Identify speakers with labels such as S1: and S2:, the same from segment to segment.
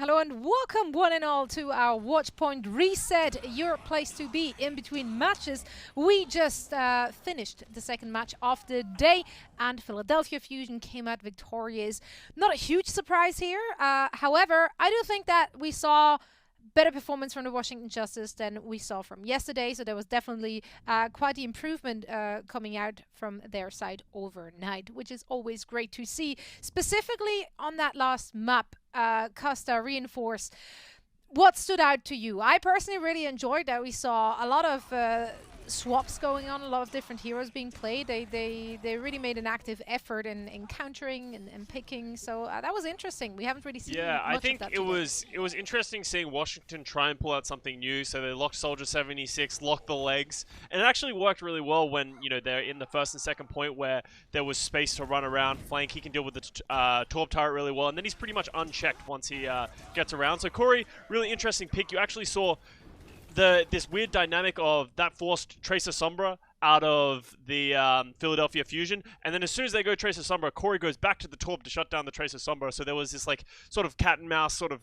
S1: Hello and welcome one and all to our Watchpoint Reset, your place to be in between matches. We just finished the second match of the day and Philadelphia Fusion came out victorious. Not a huge surprise here. However, I do think that we saw better performance from the Washington Justice than we saw from yesterday, so there was definitely quite the improvement coming out from their side overnight, which is always great to see. Specifically on that last map, Costa reinforced. What stood out to you? I personally really enjoyed that we saw a lot of swaps going on, a lot of different heroes being played. They really made an active effort in countering and picking, so that was interesting. We haven't really seen much
S2: I think
S1: of that
S2: it was interesting seeing Washington try and pull out something new. So they locked Soldier 76, locked the legs, and it actually worked really well when they're in the first and second point where there was space to run around, flank. He can deal with the Torb turret really well, and then he's pretty much unchecked once he gets around. So Corey, really interesting pick. You actually saw this weird dynamic of that forced Tracer Sombra out of the Philadelphia Fusion, and then as soon as they go Tracer Sombra, Corey goes back to the Torb to shut down the Tracer Sombra. So there was this like sort of cat and mouse sort of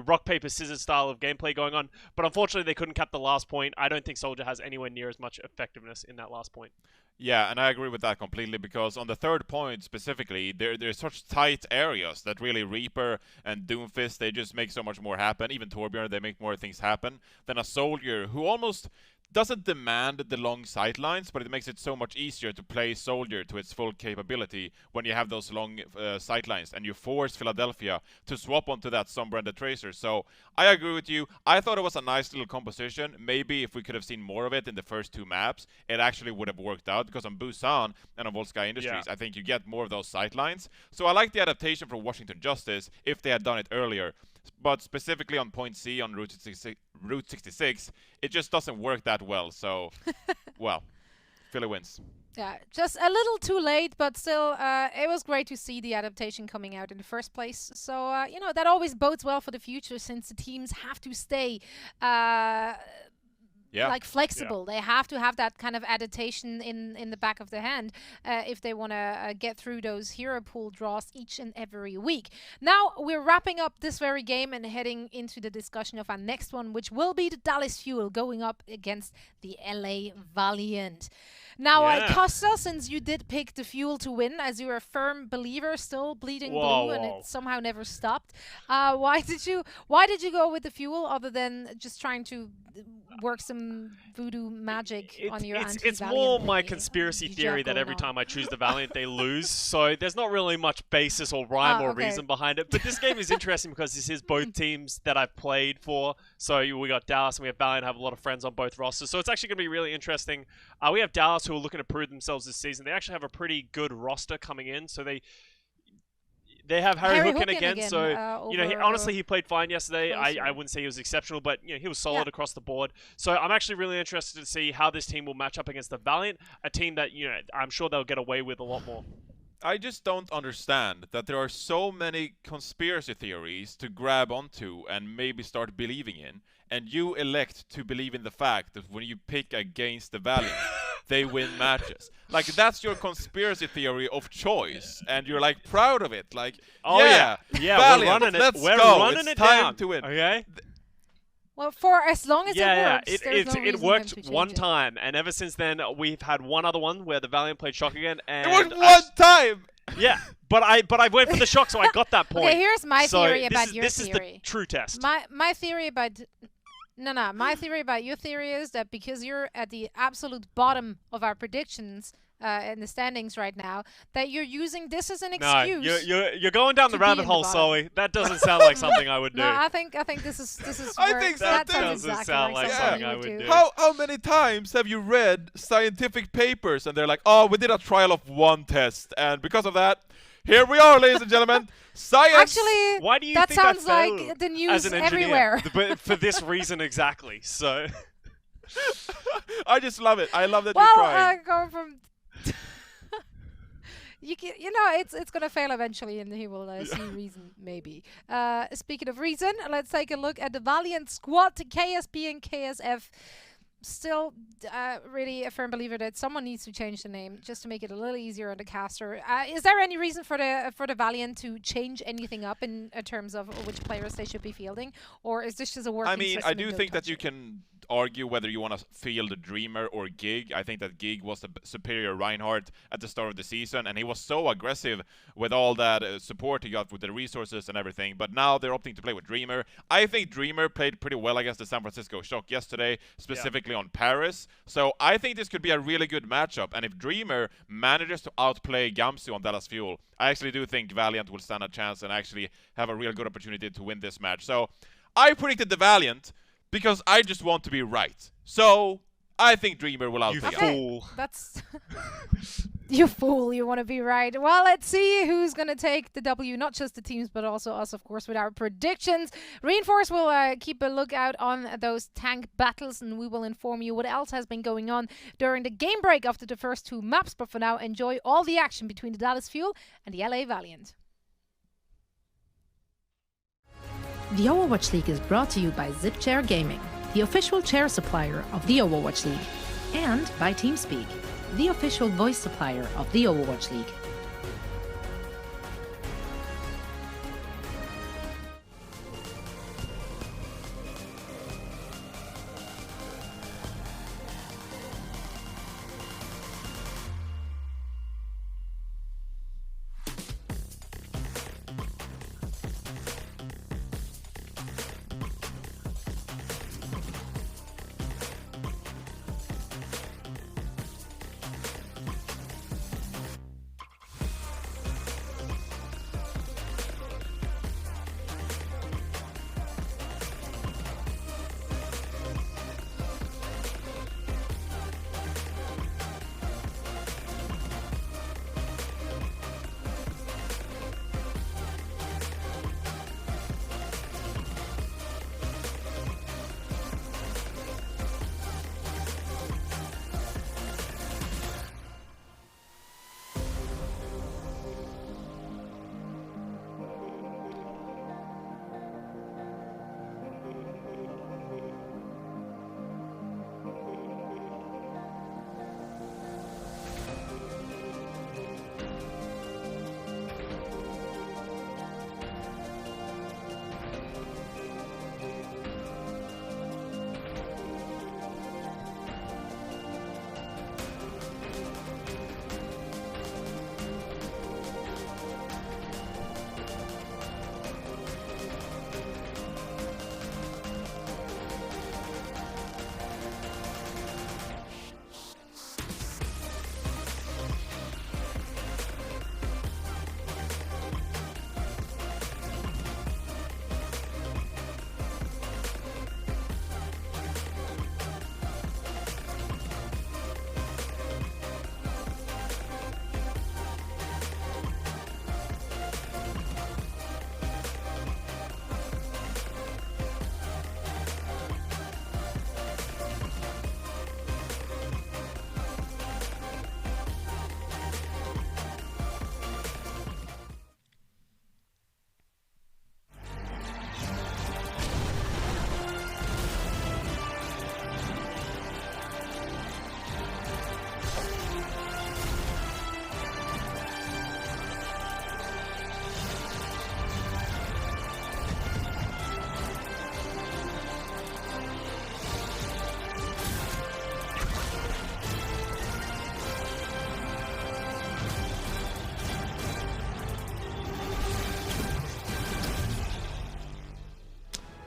S2: rock paper scissors style of gameplay going on, but unfortunately they couldn't cap the last point. I don't think Soldier has anywhere near as much effectiveness in that last point.
S3: Yeah, and I agree with that completely, because on the third point specifically, there's such tight areas that really Reaper and Doomfist, they just make so much more happen. Even Torbjorn, they make more things happen than a Soldier who almost doesn't demand the long sightlines, but it makes it so much easier to play Soldier to its full capability when you have those long sightlines, and you force Philadelphia to swap onto that Sombra and the Tracer. So I agree with you. I thought it was a nice little composition. Maybe if we could have seen more of it in the first two maps, it actually would have worked out, because on Busan and on Volskaya Industries, I think you get more of those sightlines. So I like the adaptation from Washington Justice if they had done it earlier. But specifically on point C on Route 66, it just doesn't work that well. So, well, Philly wins.
S1: Yeah, just a little too late, but still, it was great to see the adaptation coming out in the first place. So, that always bodes well for the future, since the teams have to stay flexible. They have to have that kind of adaptation in the back of the hand if they want to get through those hero pool draws each and every week. Now we're wrapping up this very game and heading into the discussion of our next one, which will be the Dallas Fuel going up against the LA Valiant. Now, Costa, since you did pick the Fuel to win, as you're a firm believer, still bleeding blue, and it somehow never stopped. Why did you go with the Fuel, other than just trying to work some voodoo magic on your anti-Valiant?
S2: It's more my conspiracy theory that every time I choose the Valiant, they lose. So there's not really much basis or rhyme or reason behind it. But this game is interesting because this is both teams that I've played for. So we got Dallas and we have Valiant. I have a lot of friends on both rosters. So it's actually going to be really interesting. We have Dallas who are looking to prove themselves this season. They actually have a pretty good roster coming in. So they have Harry Hookin again, so honestly he played fine yesterday. I wouldn't say he was exceptional, but he was solid across the board. So I'm actually really interested to see how this team will match up against the Valiant, a team that I'm sure they'll get away with a lot more.
S3: I just don't understand that there are so many conspiracy theories to grab onto and maybe start believing in, and you elect to believe in the fact that when you pick against the Valiant, they win matches. Like, that's your conspiracy theory of choice, and you're like proud of it. Like, Valiant,
S2: we're running it.
S3: Let's
S2: we're
S3: go.
S2: Running
S3: it's
S2: it
S3: time
S2: down.
S3: to win.
S2: Okay.
S1: Well, for as long as it works,
S2: it worked one time, and ever since then we've had one other one where the Valiant played Shock again, and
S3: it worked one time.
S2: Yeah, but I went for the Shock, so I got that point.
S1: Okay, here's my theory about your theory.
S2: This is the true test.
S1: My theory about my theory about your theory is that because you're at the absolute bottom of our predictions in the standings right now, that you're using this as an excuse.
S2: No, you're going down the rabbit hole, Zoe. That doesn't sound like something I would do.
S1: No, I think this is.
S3: I think so
S1: that
S3: too.
S1: sounds
S2: Doesn't
S1: exactly
S2: sound like something I would do.
S3: How many times have you read scientific papers and they're like, oh, we did a trial of one test, and because of that, here we are, ladies and gentlemen. Science.
S1: Actually,
S2: why do you
S1: that
S2: think
S1: sounds
S2: I
S1: like the news
S2: as an engineer?
S1: everywhere.
S2: But for this reason exactly. So
S3: I just love it. I love that you're trying.
S1: Going from it's gonna fail eventually, and he will see reason maybe. Speaking of reason, let's take a look at the Valiant squad, KSP and KSF. still really a firm believer that someone needs to change the name just to make it a little easier on the caster. Is there any reason for the Valiant to change anything up in terms of which players they should be fielding, or is this just a working system?
S3: I do think that you can argue whether you want to field Dreamer or Gig. I think that Gig was the superior Reinhardt at the start of the season, and he was so aggressive with all that support he got with the resources and everything, but now they're opting to play with Dreamer. I think Dreamer played pretty well against the San Francisco Shock yesterday, specifically on Paris, so I think this could be a really good matchup, and if Dreamer manages to outplay Gamsu on Dallas Fuel, I actually do think Valiant will stand a chance and actually have a real good opportunity to win this match. So I predicted the Valiant, because I just want to be right. So, I think Dreamer will outplay
S2: You fool.
S1: That's... You fool, you want to be right. Well, let's see who's going to take the W, not just the teams, but also us, of course, with our predictions. Reinforce will keep a lookout on those tank battles, and we will inform you what else has been going on during the game break after the first 2 maps. But for now, enjoy all the action between the Dallas Fuel and the LA Valiant.
S4: The Overwatch League is brought to you by ZipChair Gaming, the official chair supplier of the Overwatch League, and by TeamSpeak, the official voice supplier of the Overwatch League.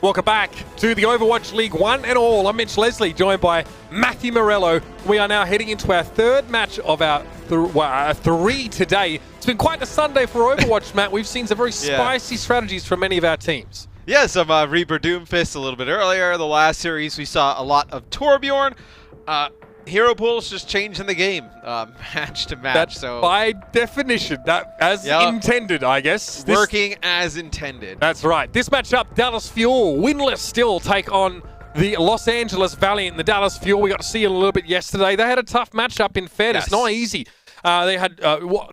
S5: Welcome back to the Overwatch League One and All. I'm Mitch Leslie, joined by Matthew Morello. We are now heading into our third match of our three today. It's been quite a Sunday for Overwatch, Matt. We've seen some very spicy strategies from many of our teams.
S6: Yeah, some Reaper Doomfist a little bit earlier. The last series, we saw a lot of Torbjorn. Hero pools just changing the game, match to match.
S5: That,
S6: so
S5: by definition, that as intended, I guess.
S6: Working as intended.
S5: That's right. This matchup, Dallas Fuel, winless still, take on the Los Angeles Valiant. The Dallas Fuel, we got to see it a little bit yesterday. They had a tough matchup in fairness, not easy. They had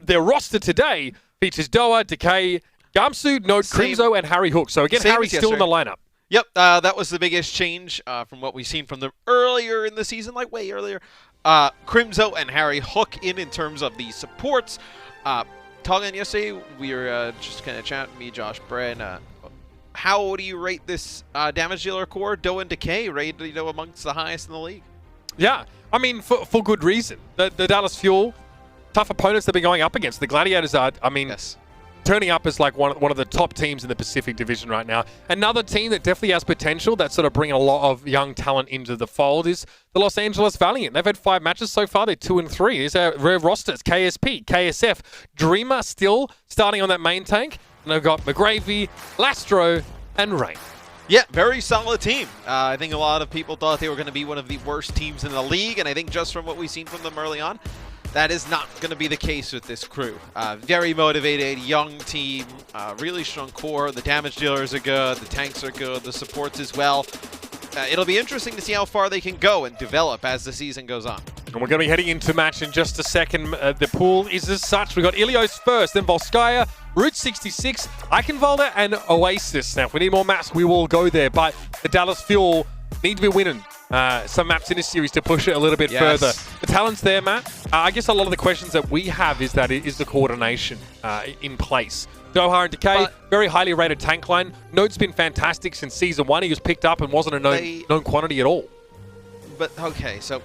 S5: their roster today features Doa, Decay, Gamsu, Note, Crimzo, and Harry Hook. So again, Harry's still in the lineup.
S6: Yep, that was the biggest change from what we've seen from them earlier in the season, like way earlier. Crimzo and Harry Hook in terms of the supports. Talking yesterday, we were just kind of chatting, me, Josh, Bren. How do you rate this damage dealer core? Do and Decay rated amongst the highest in the league.
S5: Yeah, I mean, for good reason. The Dallas Fuel, tough opponents they've been going up against. The Gladiators are, I mean, turning up as like one of the top teams in the Pacific Division right now. Another team that definitely has potential, that's sort of bringing a lot of young talent into the fold, is the Los Angeles Valiant. They've had 5 matches so far. They're 2-3. These are rare rosters: KSP, KSF, Dreamer still starting on that main tank. And they've got McGravy, Lastro, and Rain.
S6: Yeah, very solid team. I think a lot of people thought they were going to be one of the worst teams in the league, and I think just from what we've seen from them early on, that is not going to be the case with this crew. Very motivated, young team, really strong core. The damage dealers are good, the tanks are good, the supports as well. It'll be interesting to see how far they can go and develop as the season goes on.
S5: And we're going to be heading into match in just a second. The pool is as such. We've got Ilios first, then Volskaya, Route 66, Eichenwalder, and Oasis. Now, if we need more maps, we will go there. But the Dallas Fuel need to be winning some maps in this series to push it a little bit further. The talent's there, Matt. I guess a lot of the questions that we have is that it is the coordination in place. Doha and Decay, very highly rated tank line. Note's been fantastic since Season 1. He was picked up and wasn't a known quantity at all.
S6: But, okay, so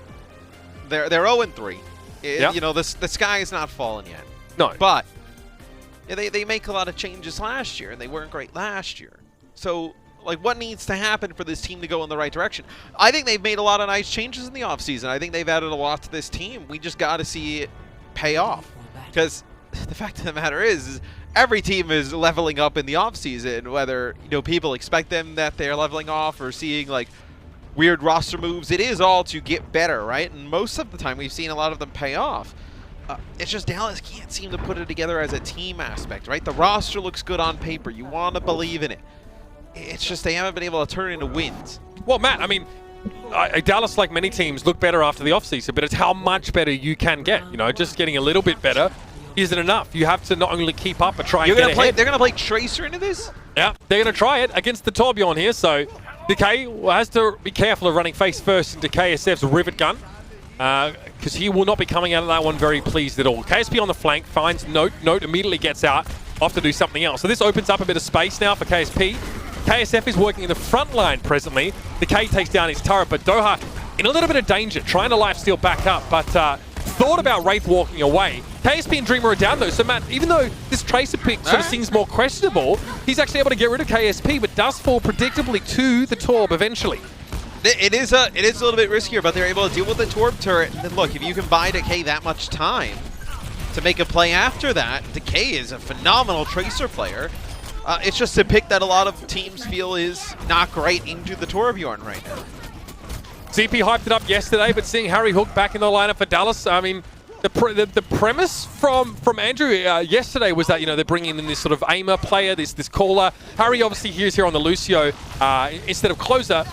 S6: they're 0-3.
S5: Yep.
S6: You know, the sky is not falling yet.
S5: No.
S6: But yeah, they make a lot of changes last year, and they weren't great last year. So, like, what needs to happen for this team to go in the right direction? I think they've made a lot of nice changes in the offseason. I think they've added a lot to this team. We just got to see it pay off. Because the fact of the matter is every team is leveling up in the offseason, whether, you know, people expect them that they're leveling off or seeing, like, weird roster moves. It is all to get better, right? And most of the time we've seen a lot of them pay off. It's just Dallas can't seem to put it together as a team aspect, right? The roster looks good on paper. You want to believe in it. It's just they haven't been able to turn it into wins.
S5: Well, Matt, I mean, Dallas, like many teams, look better after the offseason, but it's how much better you can get. You know, just getting a little bit better isn't enough. You have to not only keep up, but try and get ahead.
S6: They're going to play Tracer into this?
S5: Yeah, they're going to try it against the Torbjorn here, so Decay has to be careful of running face first into KSF's Rivet Gun, because he will not be coming out of that one very pleased at all. KSP on the flank finds Note. Note immediately gets out, off to do something else. So this opens up a bit of space now for KSP. KSF is working in the front line presently. Decay takes down his turret, but Doha in a little bit of danger, trying to lifesteal back up, but thought about Wraith walking away. KSP and Dreamer are down though, so Matt, even though this Tracer pick sort of seems more questionable, he's actually able to get rid of KSP, but does fall predictably to the Torb eventually.
S6: It is a little bit riskier, but they're able to deal with the Torb turret. And look, if you can buy Decay that much time to make a play after that, Decay is a phenomenal Tracer player. It's just a pick that a lot of teams feel is not great into the Torbjorn right now.
S5: CP hyped it up yesterday, but seeing Harry Hook back in the lineup for Dallas, I mean, the premise from Andrew yesterday was that, you know, they're bringing in this sort of aimer player, this caller. Harry obviously here on the Lucio instead of closer.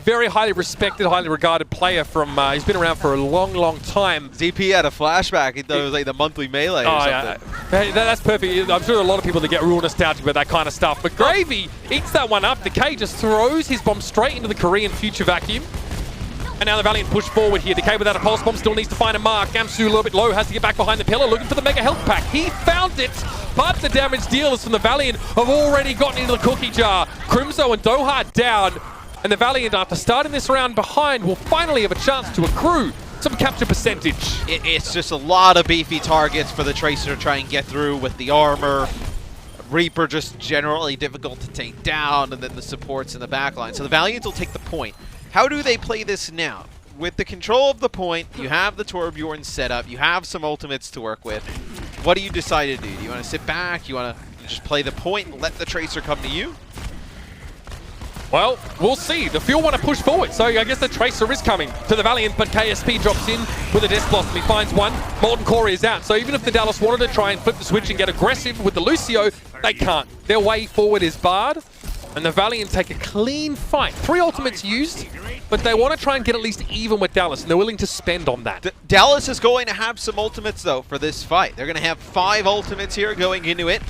S5: Very highly respected, highly regarded player from, he's been around for a long time.
S6: ZP had a flashback. He thought it was like the monthly melee or something.
S5: Yeah. Hey, that's perfect. I'm sure a lot of people that get real nostalgic about that kind of stuff. But Gravy eats that one up. Decay just throws his bomb straight into the Korean future vacuum. And now the Valiant push forward here. Decay without a pulse bomb still needs to find a mark. Gamsu a little bit low, has to get back behind the pillar, looking for the mega health pack. He found it, but the damage dealers from the Valiant have already gotten into the cookie jar. Crimzo and Doha down. And the Valiant, after starting this round behind, will finally have a chance to accrue some capture percentage.
S6: It's just a lot of beefy targets for the Tracer to try and get through with the armor. Reaper just generally difficult to take down, and then the supports in the backline. So the Valiant will take the point. How do they play this now? With the control of the point, you have the Torbjorn set up, you have some ultimates to work with. What do you decide to do? Do you want to sit back? You want to just play the point and let the Tracer come to you?
S5: Well, we'll see. The Fuel want to push forward, so I guess the Tracer is coming to the Valiant, but KSP drops in with a Death Blossom. He finds one. Molten Core is out, so even if the Dallas wanted to try and flip the switch and get aggressive with the Lucio, they can't. Their way forward is barred, and the Valiant take a clean fight. 3 ultimates used, but they want to try and get at least even with Dallas, and they're willing to spend on that.
S6: Dallas is going to have some ultimates, though, for this fight. They're going to have 5 ultimates here going into it.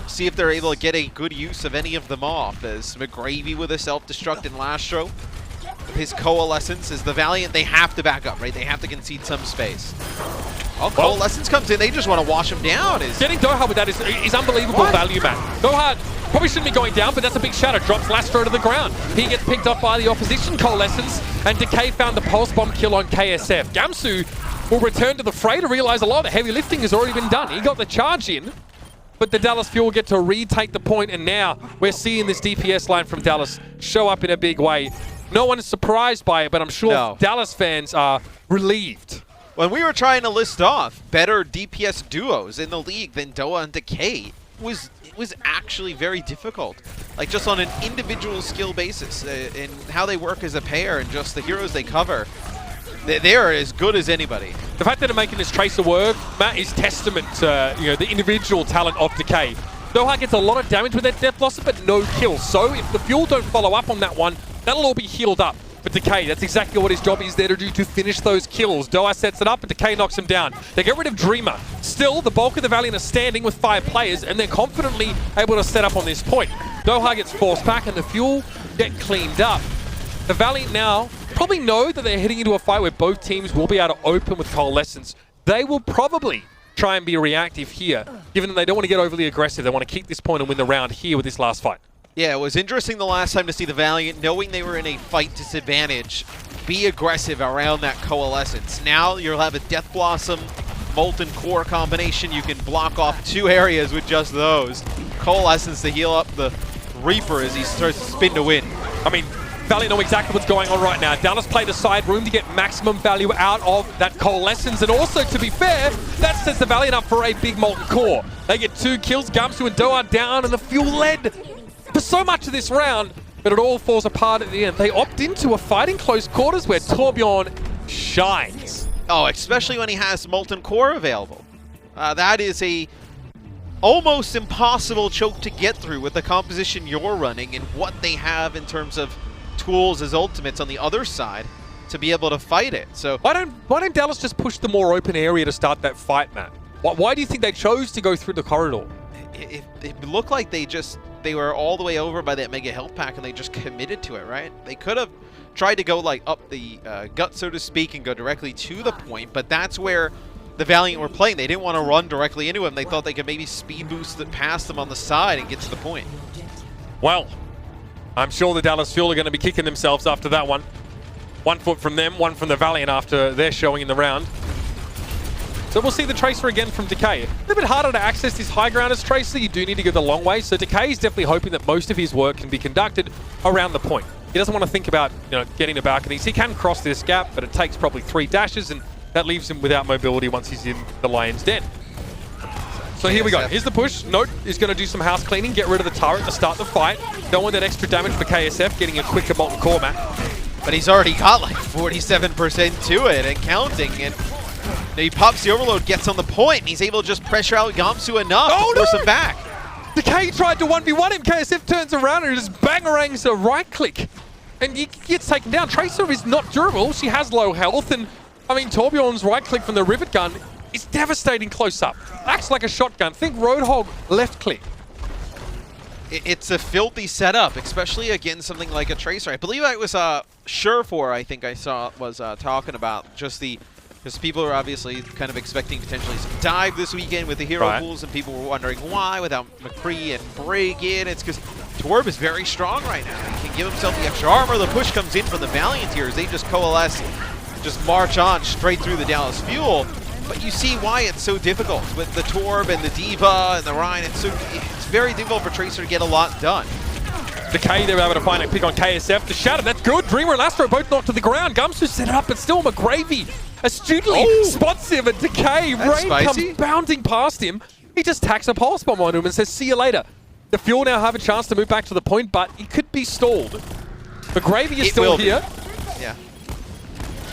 S6: see if they're able to get a good use of any of them off, as McGravy with a self-destruct in Lastro. His Coalescence is the Valiant. They have to back up, right? They have to concede some space. Oh, Coalescence comes in. They just want to wash him down.
S5: Getting Doha with that is unbelievable value, man. Doha probably shouldn't be going down, but that's a big shatter. Drops Lastro to the ground. He gets picked up by the opposition Coalescence, and Decay found the Pulse Bomb kill on KSF. Gamsu will return to the fray to realize a lot of the heavy lifting has already been done. He got the charge in, but the Dallas Fuel get to retake the point, and now we're seeing this DPS line from Dallas show up in a big way. No one is surprised by it, but I'm sure Dallas fans are relieved.
S6: When we were trying to list off better DPS duos in the league than Doha and Decay, it was actually very difficult. Like, just on an individual skill basis, in how they work as a pair and just the heroes they cover, they are as good as anybody.
S5: The fact that they're making this Tracer work, Matt, is testament to the individual talent of Decay. Doha gets a lot of damage with that Death Blossom, but no kills. So if the Fuel don't follow up on that one, that'll all be healed up. But Decay, that's exactly what his job is there to do, to finish those kills. Doha sets it up, and Decay knocks him down. They get rid of Dreamer. Still, the bulk of the Valiant are standing with 5 players, and they're confidently able to set up on this point. Doha gets forced back, and the Fuel get cleaned up. The Valiant now probably know that they're heading into a fight where both teams will be able to open with Coalescence. They will probably try and be reactive here, given that they don't want to get overly aggressive. They want to keep this point and win the round here with this last fight.
S6: Yeah, it was interesting the last time to see the Valiant, knowing they were in a fight disadvantage, be aggressive around that Coalescence. Now you'll have a Death Blossom, Molten Core combination. You can block off 2 areas with just those. Coalescence to heal up the Reaper as he starts to spin to win.
S5: I mean, Valiant know exactly what's going on right now. Dallas played a side room to get maximum value out of that Coalescence, and also, to be fair, that sets the Valiant up for a big Molten Core. They get 2 kills, Gamsu and Doha down, and the Fuel led for so much of this round, but it all falls apart at the end. They opt into a fight in close quarters where Torbjorn shines.
S6: Oh, especially when he has Molten Core available. That is a almost impossible choke to get through with the composition you're running and what they have in terms of tools as ultimates on the other side to be able to fight it. So
S5: why don't Dallas just push the more open area to start that fight, Matt? Why do you think they chose to go through the corridor?
S6: It looked like they were all the way over by that mega health pack and they just committed to it, right? They could have tried to go like up the gut, so to speak, and go directly to the point, but that's where the Valiant were playing. They didn't want to run directly into him. They thought they could maybe speed boost it past them on the side and get to the point.
S5: Well, I'm sure the Dallas Fuel are going to be kicking themselves after that one. 1 foot from them, 1 from the Valiant after their showing in the round. So we'll see the Tracer again from Decay. A little bit harder to access this high ground as Tracer. You do need to go the long way. So Decay is definitely hoping that most of his work can be conducted around the point. He doesn't want to think about getting to balconies. He can cross this gap, but it takes probably 3 dashes, and that leaves him without mobility once he's in the Lion's Den. So here we go. Here's the push. Note is going to do some house cleaning, get rid of the turret to start the fight. Don't want that extra damage for KSF, getting a quicker Molten Core, Matt.
S6: But he's already got like 47% to it and counting, and he pops the overload, gets on the point, and he's able to just pressure out Gamsu enough to force him back.
S5: Decay tried to 1v1 him. KSF turns around and just bangerangs a right click, and he gets taken down. Tracer is not durable. She has low health, and I mean, Torbjorn's right click from the Rivet Gun is devastating close up. Acts like a shotgun. Think Roadhog left click.
S6: It's a filthy setup, especially against something like a Tracer. I believe it was Surefour, I think I saw, was talking about just the... Because people are obviously kind of expecting potentially some dive this weekend with the hero pools, and people were wondering why without McCree and Brig in. It's because Torb is very strong right now. He can give himself the extra armor. The push comes in from the Valianteers. They just coalesce, just march on straight through the Dallas Fuel. But you see why it's so difficult with the Torb and the D.Va and the Ryan. It's very difficult for Tracer to get a lot done.
S5: Decay, they were able to find a pick on KSF. The Shatter, that's good. Dreamer and Astro both knocked to the ground. Gamsu set it up, but still McGravy astutely spots him, and Decay, Rain comes bounding past him. He just tacks a pulse bomb on him and says, see you later. The Fuel now have a chance to move back to the point, but it could be stalled. McGravy is still here.
S6: Yeah.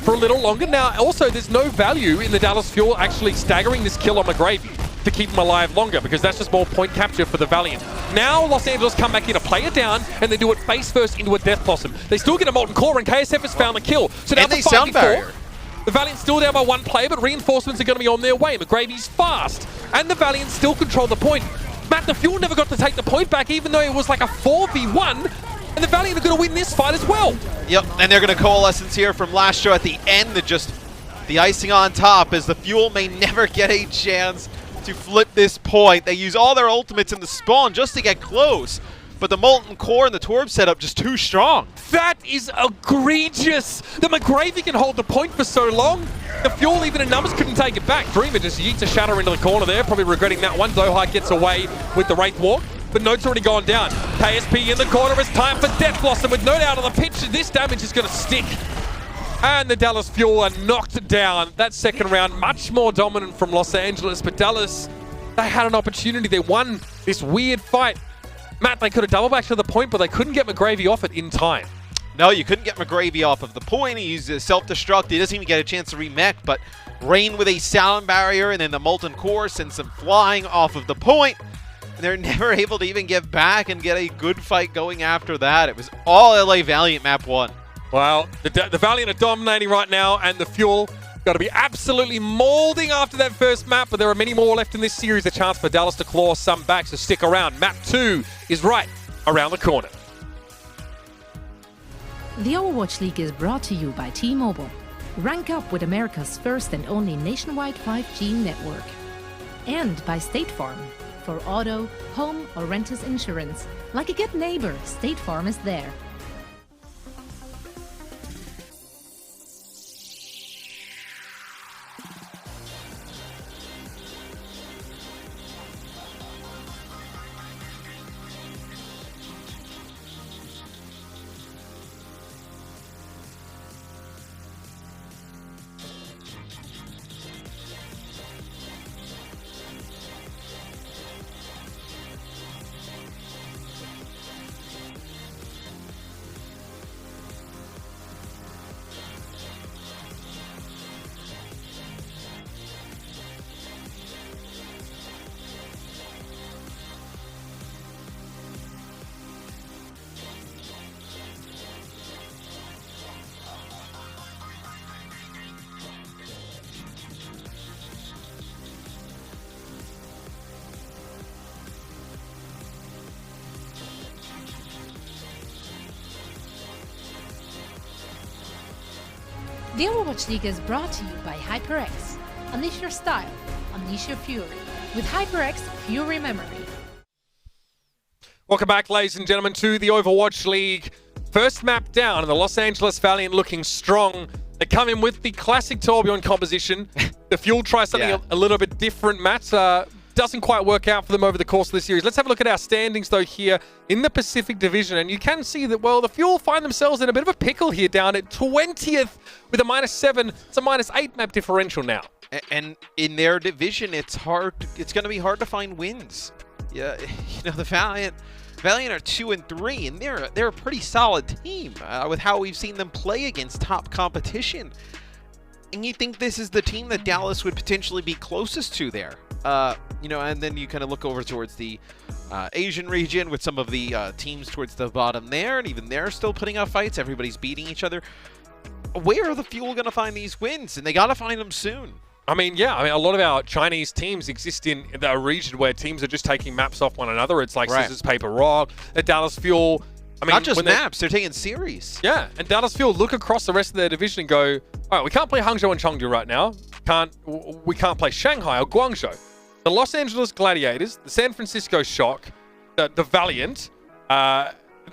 S5: For a little longer. Now, also, there's no value in the Dallas Fuel actually staggering this kill on McGravy to keep him alive longer, because that's just more point capture for the Valiant. Now, Los Angeles come back in to play it down, and they do it face first into a Death Blossom. They still get a Molten Core, and KSF has found the kill. So now
S6: they sound barrier.
S5: The Valiant's still down by 1 player, but reinforcements are going to be on their way. McGravy's fast, and the Valiant still control the point. Matt, the Fuel never got to take the point back, even though it was like a 4v1, and the Valiant are going to win this fight as well.
S6: Yep, and they're going to coalescence here from last show at the end, that just the icing on top, as the Fuel may never get a chance to flip this point. They use all their ultimates in the spawn just to get close, but the Molten Core and the Torb setup just too strong.
S5: That is egregious. The McGravy can hold the point for so long. The Fuel, even in numbers, couldn't take it back. Dreamer just yeets a shatter into the corner there, probably regretting that one. Doha gets away with the Wraith Walk, but Note's already gone down. KSP in the corner. It's time for Death Blossom with Note out of the pitch. This damage is going to stick. And the Dallas Fuel are knocked down. That second round, much more dominant from Los Angeles, but Dallas, they had an opportunity. They won this weird fight. Matt, they could have double back to the point, but they couldn't get McGravy off it in time.
S6: No, you couldn't get McGravy off of the point. He uses self-destruct. He doesn't even get a chance to remech, but Rain with a Sound Barrier, and then the Molten Core sends them flying off of the point. And they're never able to even get back and get a good fight going after that. It was all LA Valiant map 1.
S5: Well, the Valiant are dominating right now, and the Fuel got to be absolutely molding after that first map, but there are many more left in this series. A chance for Dallas to claw some back, so stick around. Map 2 is right around the corner.
S4: The Overwatch League is brought to you by T-Mobile. Rank up with America's first and only nationwide 5G network. And by State Farm. For auto, home, or renters insurance. Like a good neighbor, State Farm is there. The Overwatch League is brought to you by HyperX. Unleash your style, unleash your fury. With HyperX Fury Memory.
S5: Welcome back, ladies and gentlemen, to the Overwatch League. First map down, and the Los Angeles Valiant looking strong. They come in with the classic Torbjorn composition. The Fuel try something a little bit different. Matt, doesn't quite work out for them over the course of the series. Let's have a look at our standings, though, here in the Pacific Division. And you can see that, well, the Fuel find themselves in a bit of a pickle here, down at 20th with a -7. It's a -8 map differential now.
S6: And in their division, it's hard. It's going to be hard to find wins. Yeah, you know, the Valiant are 2-3, and they're a pretty solid team with how we've seen them play against top competition. And you think this is the team that Dallas would potentially be closest to there. You know, and then you kind of look over towards the Asian region with some of the teams towards the bottom there, and even they're still putting up fights. Everybody's beating each other. Where are the Fuel going to find these wins? And they got to find them soon.
S5: I mean, yeah, a lot of our Chinese teams exist in the region where teams are just taking maps off one another. It's like scissors, paper, rock. At Dallas Fuel, I mean,
S6: not just maps, they're taking series.
S5: Yeah, and Dallas Fuel look across the rest of their division and go, all right, we can't play Hangzhou and Chengdu right now. We can't play Shanghai or Guangzhou. The Los Angeles Gladiators, the San Francisco Shock, the Valiant,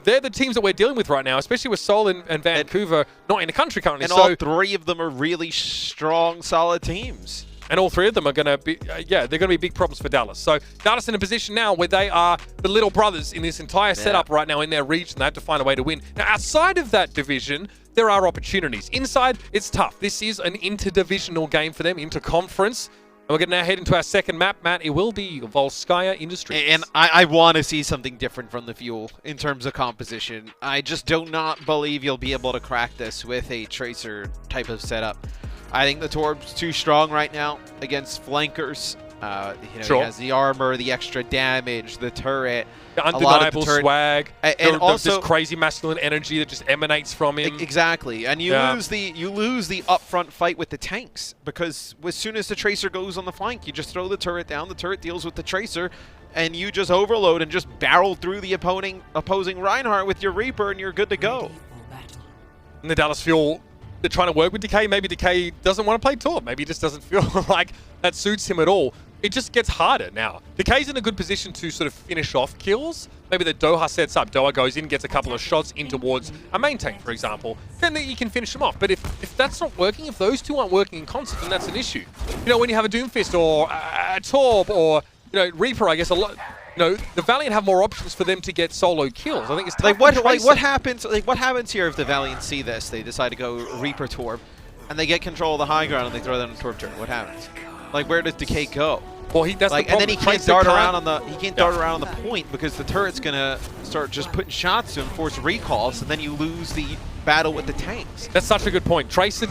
S5: they're the teams that we're dealing with right now, especially with Seoul and Vancouver not in the country currently.
S6: And all three of them are really strong, solid teams.
S5: And all three of them are going to be, they're going to be big problems for Dallas. So Dallas in a position now where they are the little brothers in this entire setup right now in their region. They have to find a way to win. Now, outside of that division, there are opportunities. Inside, it's tough. This is an interdivisional game for them, interconference. And we're going to now head into our second map, Matt. It will be Volskaya Industries.
S6: And I want to see something different from the Fuel in terms of composition. I just do not believe you'll be able to crack this with a Tracer type of setup. I think the Torb's too strong right now against flankers. He has the armor, the extra damage, the turret,
S5: the undeniable swag,
S6: and also
S5: this crazy masculine energy that just emanates from him.
S6: Exactly, and you lose the upfront fight with the tanks, because as soon as the Tracer goes on the flank, you just throw the turret down. The turret deals with the Tracer, and you just overload and just barrel through the opposing Reinhardt with your Reaper, and you're good to go.
S5: And the Dallas Fuel, they're trying to work with Decay. Maybe Decay doesn't want to play Torb. Maybe he just doesn't feel like that suits him at all. It just gets harder now. Decay's in a good position to sort of finish off kills. Maybe the Doha sets up. Doha goes in, gets a couple of shots in towards a main tank, for example. Then you can finish them off. But if that's not working, if those two aren't working in concert, then that's an issue. When you have a Doomfist or a Torb or Reaper, I guess a lot. The Valiant have more options for them to get solo kills. I think it's tough
S6: what happens? What happens here if the Valiant see this? They decide to go Reaper Torb, and they get control of the high ground and they throw that on Torb turret. What happens? Where does Decay go?
S5: Well, that's the
S6: and then he can't dart around on the point because the turret's gonna start just putting shots to him, force recalls, and then you lose the battle with the tanks.
S5: That's such a good point. Tracer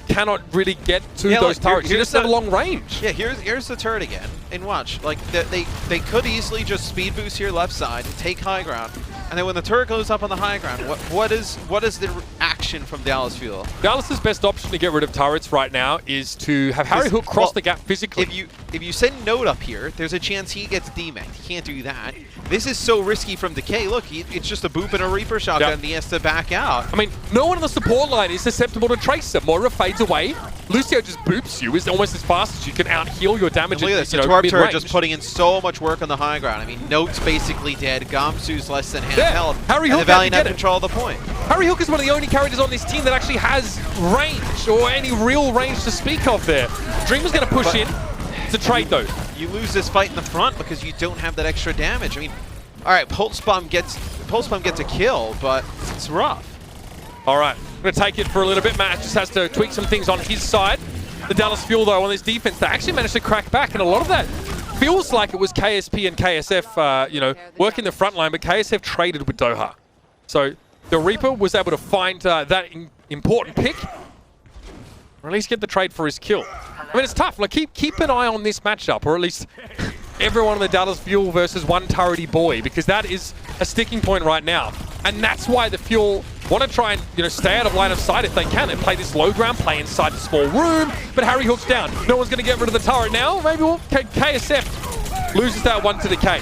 S5: cannot really get to those turrets. He just have a long range.
S6: Yeah, here's the turret again. And watch, they could easily just speed boost here left side and take high ground. And then when the turret goes up on the high ground, what is the action from Dallas Fuel?
S5: Dallas's best option to get rid of turrets right now is to have Harry Hook cross the gap physically.
S6: If you send Node up here, there's a chance he gets demeched. He can't do that. This is so risky from Decay. Look, it's just a boop and a Reaper shotgun, and he has to back out.
S5: I mean, no one on the support line is susceptible to Tracer. Moira fades away. Lucio just boops you. Is almost as fast as you can out-heal your damage.
S6: Look at this. The Torb turret just putting in so much work on the high ground. I mean, Note's basically dead. Gamsu's less than half health.
S5: Harry Hook
S6: and the Valiant have control of the point.
S5: Harry Hook is one of the only characters on this team that actually has range, or any real range to speak of there. Dreamer's going to push in. It's a trade, though.
S6: You lose this fight in the front because you don't have that extra damage. I mean, all right, Pulse Bomb gets a kill, but it's rough.
S5: All right, I'm going to take it for a little bit. Matt just has to tweak some things on his side. The Dallas Fuel, though, on this defense, they actually managed to crack back, and a lot of that feels like it was KSP and KSF, working the front line, but KSF traded with Doha. So the Reaper was able to find that important pick, or at least get the trade for his kill. I mean, it's tough. Keep an eye on this matchup, or at least everyone on the Dallas Fuel versus one turrety boy, because that is a sticking point right now. And that's why the Fuel want to try and stay out of line of sight if they can and play this low ground, play inside the small room. But Harry Hook's down. No one's going to get rid of the turret now. Maybe KSF loses that one to Decay.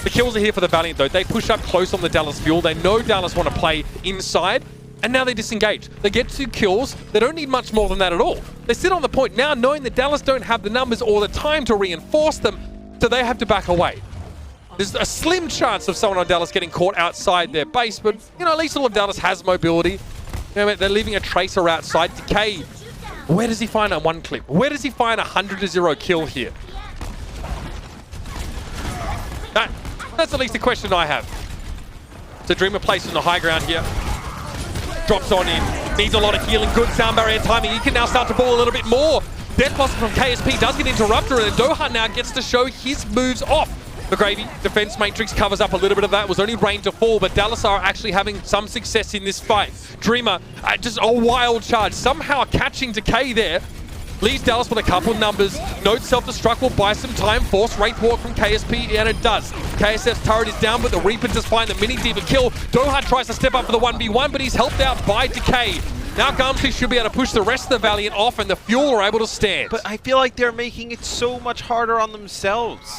S5: The kills are here for the Valiant, though. They push up close on the Dallas Fuel. They know Dallas want to play inside, and now they disengage. They get 2 kills. They don't need much more than that at all. They sit on the point now knowing that Dallas don't have the numbers or the time to reinforce them, so they have to back away. There's a slim chance of someone on Dallas getting caught outside their base, but at least all of Dallas has mobility. They're leaving a Tracer outside. Decay, where does he find a one clip? Where does he find a 100-0 kill here? That's at least a question I have. So Dreamer placed on the high ground here. Drops on in. Needs a lot of healing. Good sound barrier timing. He can now start to ball a little bit more. Death Blossom from KSP does get interrupted, and Doha now gets to show his moves off. McGravy, Defense Matrix covers up a little bit of that. It was only rain to fall, but Dallas are actually having some success in this fight. Dreamer, just a wild charge. Somehow catching Decay there. Leaves Dallas with a couple of numbers. Note self-destruct will buy some time. Force Wraith Walk from KSP, and it does. KSF's turret is down, but the Reaper does find the mini diva kill. Doha tries to step up for the 1v1, but he's helped out by Decay. Now Gamsu should be able to push the rest of the Valiant off, and the Fuel are able to stand.
S6: But I feel like they're making it so much harder on themselves.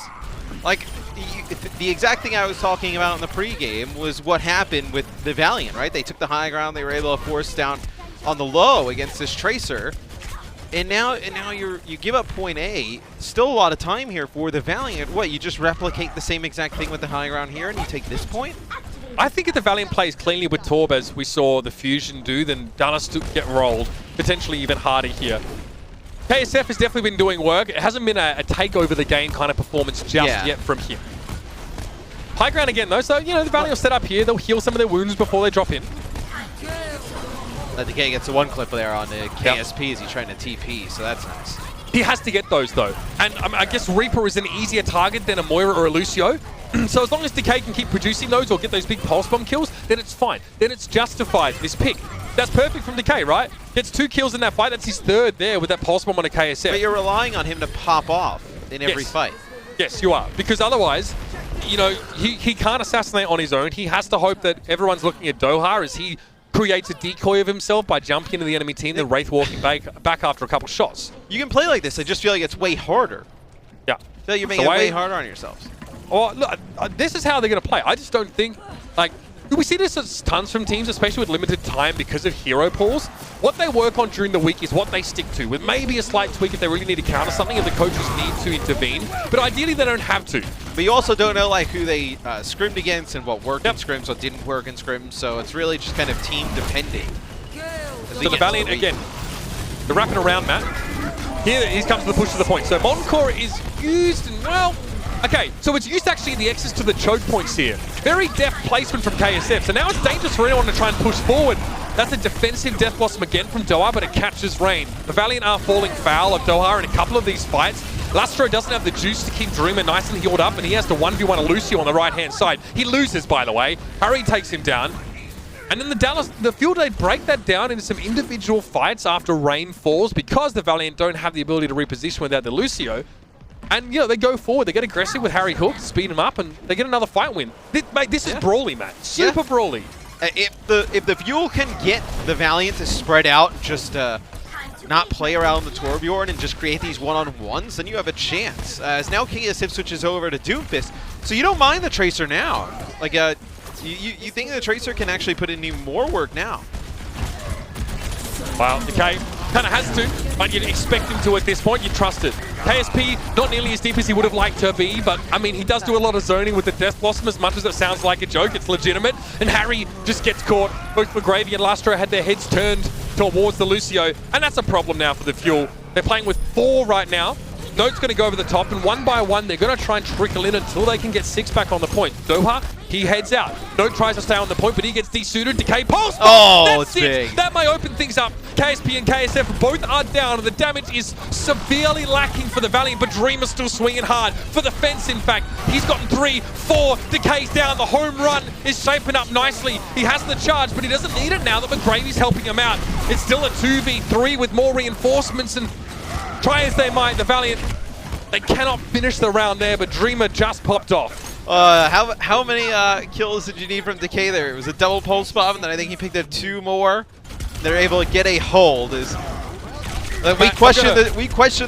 S6: The exact thing I was talking about in the pregame was what happened with the Valiant, right? They took the high ground. They were able to force down on the low against this Tracer. And now you give up point A. Still a lot of time here for the Valiant. What, you just replicate the same exact thing with the high ground here and you take this point?
S5: I think if the Valiant plays cleanly with Torb, as we saw the Fusion do, then Dallas get rolled. Potentially even harder here. KSF has definitely been doing work. It hasn't been a take over the game kind of performance just yet from him. High ground again though, so the Valiant will set up here. They'll heal some of their wounds before they drop in.
S6: Decay gets the one clip there on the KSP as he's trying to TP, so that's nice.
S5: He has to get those though. And I guess Reaper is an easier target than a Moira or a Lucio. So as long as Decay can keep producing those or get those big Pulse Bomb kills, then it's fine. Then it's justified, this pick. That's perfect from Decay, right? Gets 2 kills in that fight. That's his 3rd there with that Pulse Bomb on a KSF.
S6: But you're relying on him to pop off. in every fight.
S5: Yes, you are. Because otherwise, you know, he can't assassinate on his own. He has to hope that everyone's looking at Doha as he creates a decoy of himself by jumping into the enemy team, then Wraith walking back after a couple shots.
S6: You can play like this. I just feel like it's way harder.
S5: Yeah.
S6: I feel like you're making it way harder on yourselves.
S5: Oh, look, this is how they're going to play. I just don't think, like, we see this as tons from teams, especially with limited time because of hero pools. What they work on during the week is what they stick to, with maybe a slight tweak if they really need to counter something, if the coaches need to intervene. But ideally, they don't have to.
S6: But you also don't know like who they scrimmed against and what worked in scrims, what didn't work in scrims. So it's really just kind of team depending.
S5: So the Valiant, again, they're wrapping around, Matt. Here he comes to the push to the point. So Encore is used and, well, okay, so it's used actually in the X's to the choke points here. Very deft placement from KSF. So now it's dangerous for anyone to try and push forward. That's a defensive death blossom again from Doha, but it catches Rain. The Valiant are falling foul of Doha in a couple of these fights. Lastro doesn't have the juice to keep Dreamer nice and healed up, and he has to 1v1 a Lucio on the right-hand side. He loses, by the way. Harry takes him down. And then the Fuel, they break that down into some individual fights after Rain falls because the Valiant don't have the ability to reposition without the Lucio. And, you know, they go forward. They get aggressive with Harry Hook, speed him up, and they get another fight win. Mate, this is brawly, man. Super brawly.
S6: If the Fuel can get the Valiant to spread out and just not play around the Torbjorn and just create these one-on-ones, then you have a chance. As now KSF switches over to Doomfist, so you don't mind the Tracer now. Like, you think the Tracer can actually put in even more work now.
S5: Well, okay, kind of has to, but you'd expect him to at this point. You trust it. KSP, not nearly as deep as he would have liked to be, but, I mean, he does do a lot of zoning with the Death Blossom. As much as it sounds like a joke, it's legitimate. And Harry just gets caught. Both McGravy and Lastro had their heads turned towards the Lucio, and that's a problem now for the Fuel. They're playing with 4 right now. Note's going to go over the top, and one by one, they're going to try and trickle in until they can get 6 back on the point. Doha, he heads out. Note tries to stay on the point, but he gets desuited. Decay pulse.
S6: Oh,
S5: that's
S6: it's big.
S5: That may open things up. KSP and KSF both are down, and the damage is severely lacking for the Valiant, but Dreamer's still swinging hard for the fence, in fact. He's gotten 3, 4. Decay's down. The home run is shaping up nicely. He has the charge, but he doesn't need it now that McGravy's helping him out. It's still a 2v3 with more reinforcements, and try as they might, the Valiant, they cannot finish the round there, but Dreamer just popped off.
S6: How many kills did you need from Decay there? It was a double pulse bomb, and then I think he picked up 2 more. They're able to get a hold. We question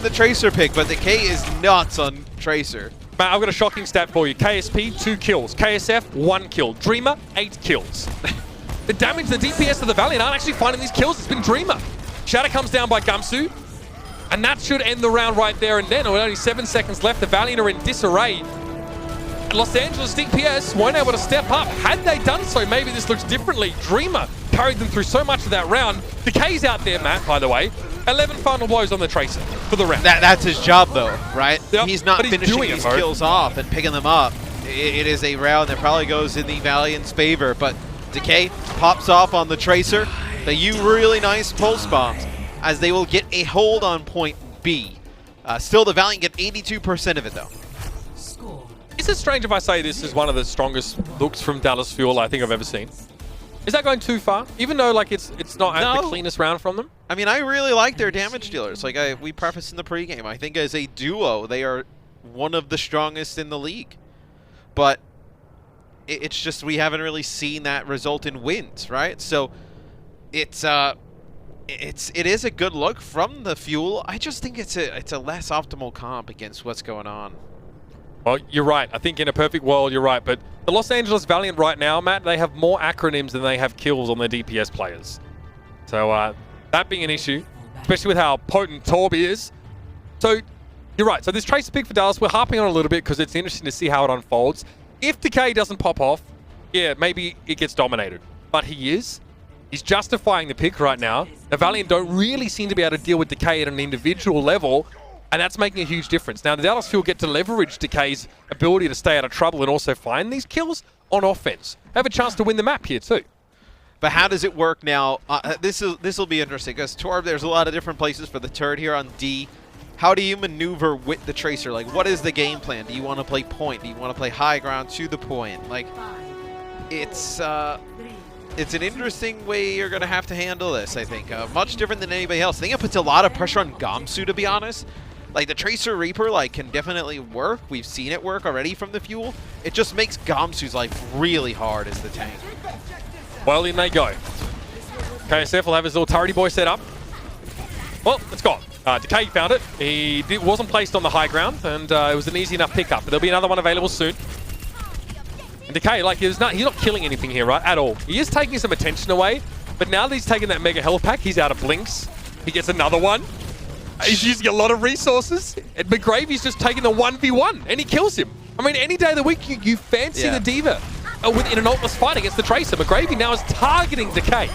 S6: the Tracer pick, but Decay is nuts on Tracer.
S5: Matt, I've got a shocking stat for you. KSP, 2 kills. KSF, 1 kill. Dreamer, 8 kills. The damage, the DPS of the Valiant aren't actually finding these kills. It's been Dreamer. Shatter comes down by Gumsu. And that should end the round right there and then. With only 7 seconds left, the Valiant are in disarray. Los Angeles DPS weren't able to step up. Had they done so, maybe this looks differently. Dreamer carried them through so much of that round. Decay's out there, Matt, by the way. 11 final blows on the Tracer for the round.
S6: That's his job, though, right?
S5: Yep,
S6: he's not finishing these kills off and picking them up. It is a round that probably goes in the Valiant's favor, but Decay pops off on the Tracer. They use really nice pulse bombs, as they will get a hold on point B. Still, the Valiant get 82% of it, though.
S5: Is it strange if I say this is one of the strongest looks from Dallas Fuel I think I've ever seen? Is that going too far? Even though like it's not the cleanest round from them?
S6: I mean, I really like their damage dealers. Like we prefaced in the pregame, I think as a duo, they are one of the strongest in the league. But it's just we haven't really seen that result in wins, right? So it is a good look from the Fuel. I just think it's a less optimal comp against what's going on.
S5: Well, you're right. I think in a perfect world, you're right. But the Los Angeles Valiant right now, Matt, they have more acronyms than they have kills on their DPS players. So that being an issue, especially with how potent Torb is. So you're right. So this Tracer pick for Dallas, we're harping on a little bit because it's interesting to see how it unfolds. If Decay doesn't pop off, yeah, maybe it gets dominated. But he's justifying the pick right now. The Valiant don't really seem to be able to deal with Decay at an individual level. And that's making a huge difference. Now, the Dallas Fuel get to leverage Decay's ability to stay out of trouble and also find these kills on offense. Have a chance to win the map here, too.
S6: But how does it work now? This will be interesting, because Torb, there's a lot of different places for the turret here on D. How do you maneuver with the Tracer? Like, what is the game plan? Do you want to play point? Do you want to play high ground to the point? Like, it's an interesting way you're going to have to handle this, I think. Much different than anybody else. I think it puts a lot of pressure on Gamsu, to be honest. Like, the Tracer Reaper, like, can definitely work. We've seen it work already from the Fuel. It just makes Gamsu's life really hard as the tank.
S5: Well, in they go. KSF will have his little turrety boy set up. Well, it's gone. Decay found it. He wasn't placed on the high ground, and it was an easy enough pickup. But there'll be another one available soon. And Decay, like, he's not killing anything here, right? At all. He is taking some attention away, but now that he's taking that mega health pack, he's out of blinks. He gets another one. He's using a lot of resources. And McGravy's just taking the 1v1, and he kills him. I mean, any day of the week, you fancy the Diva in an ultless fight against the Tracer. McGravy now is targeting Decay.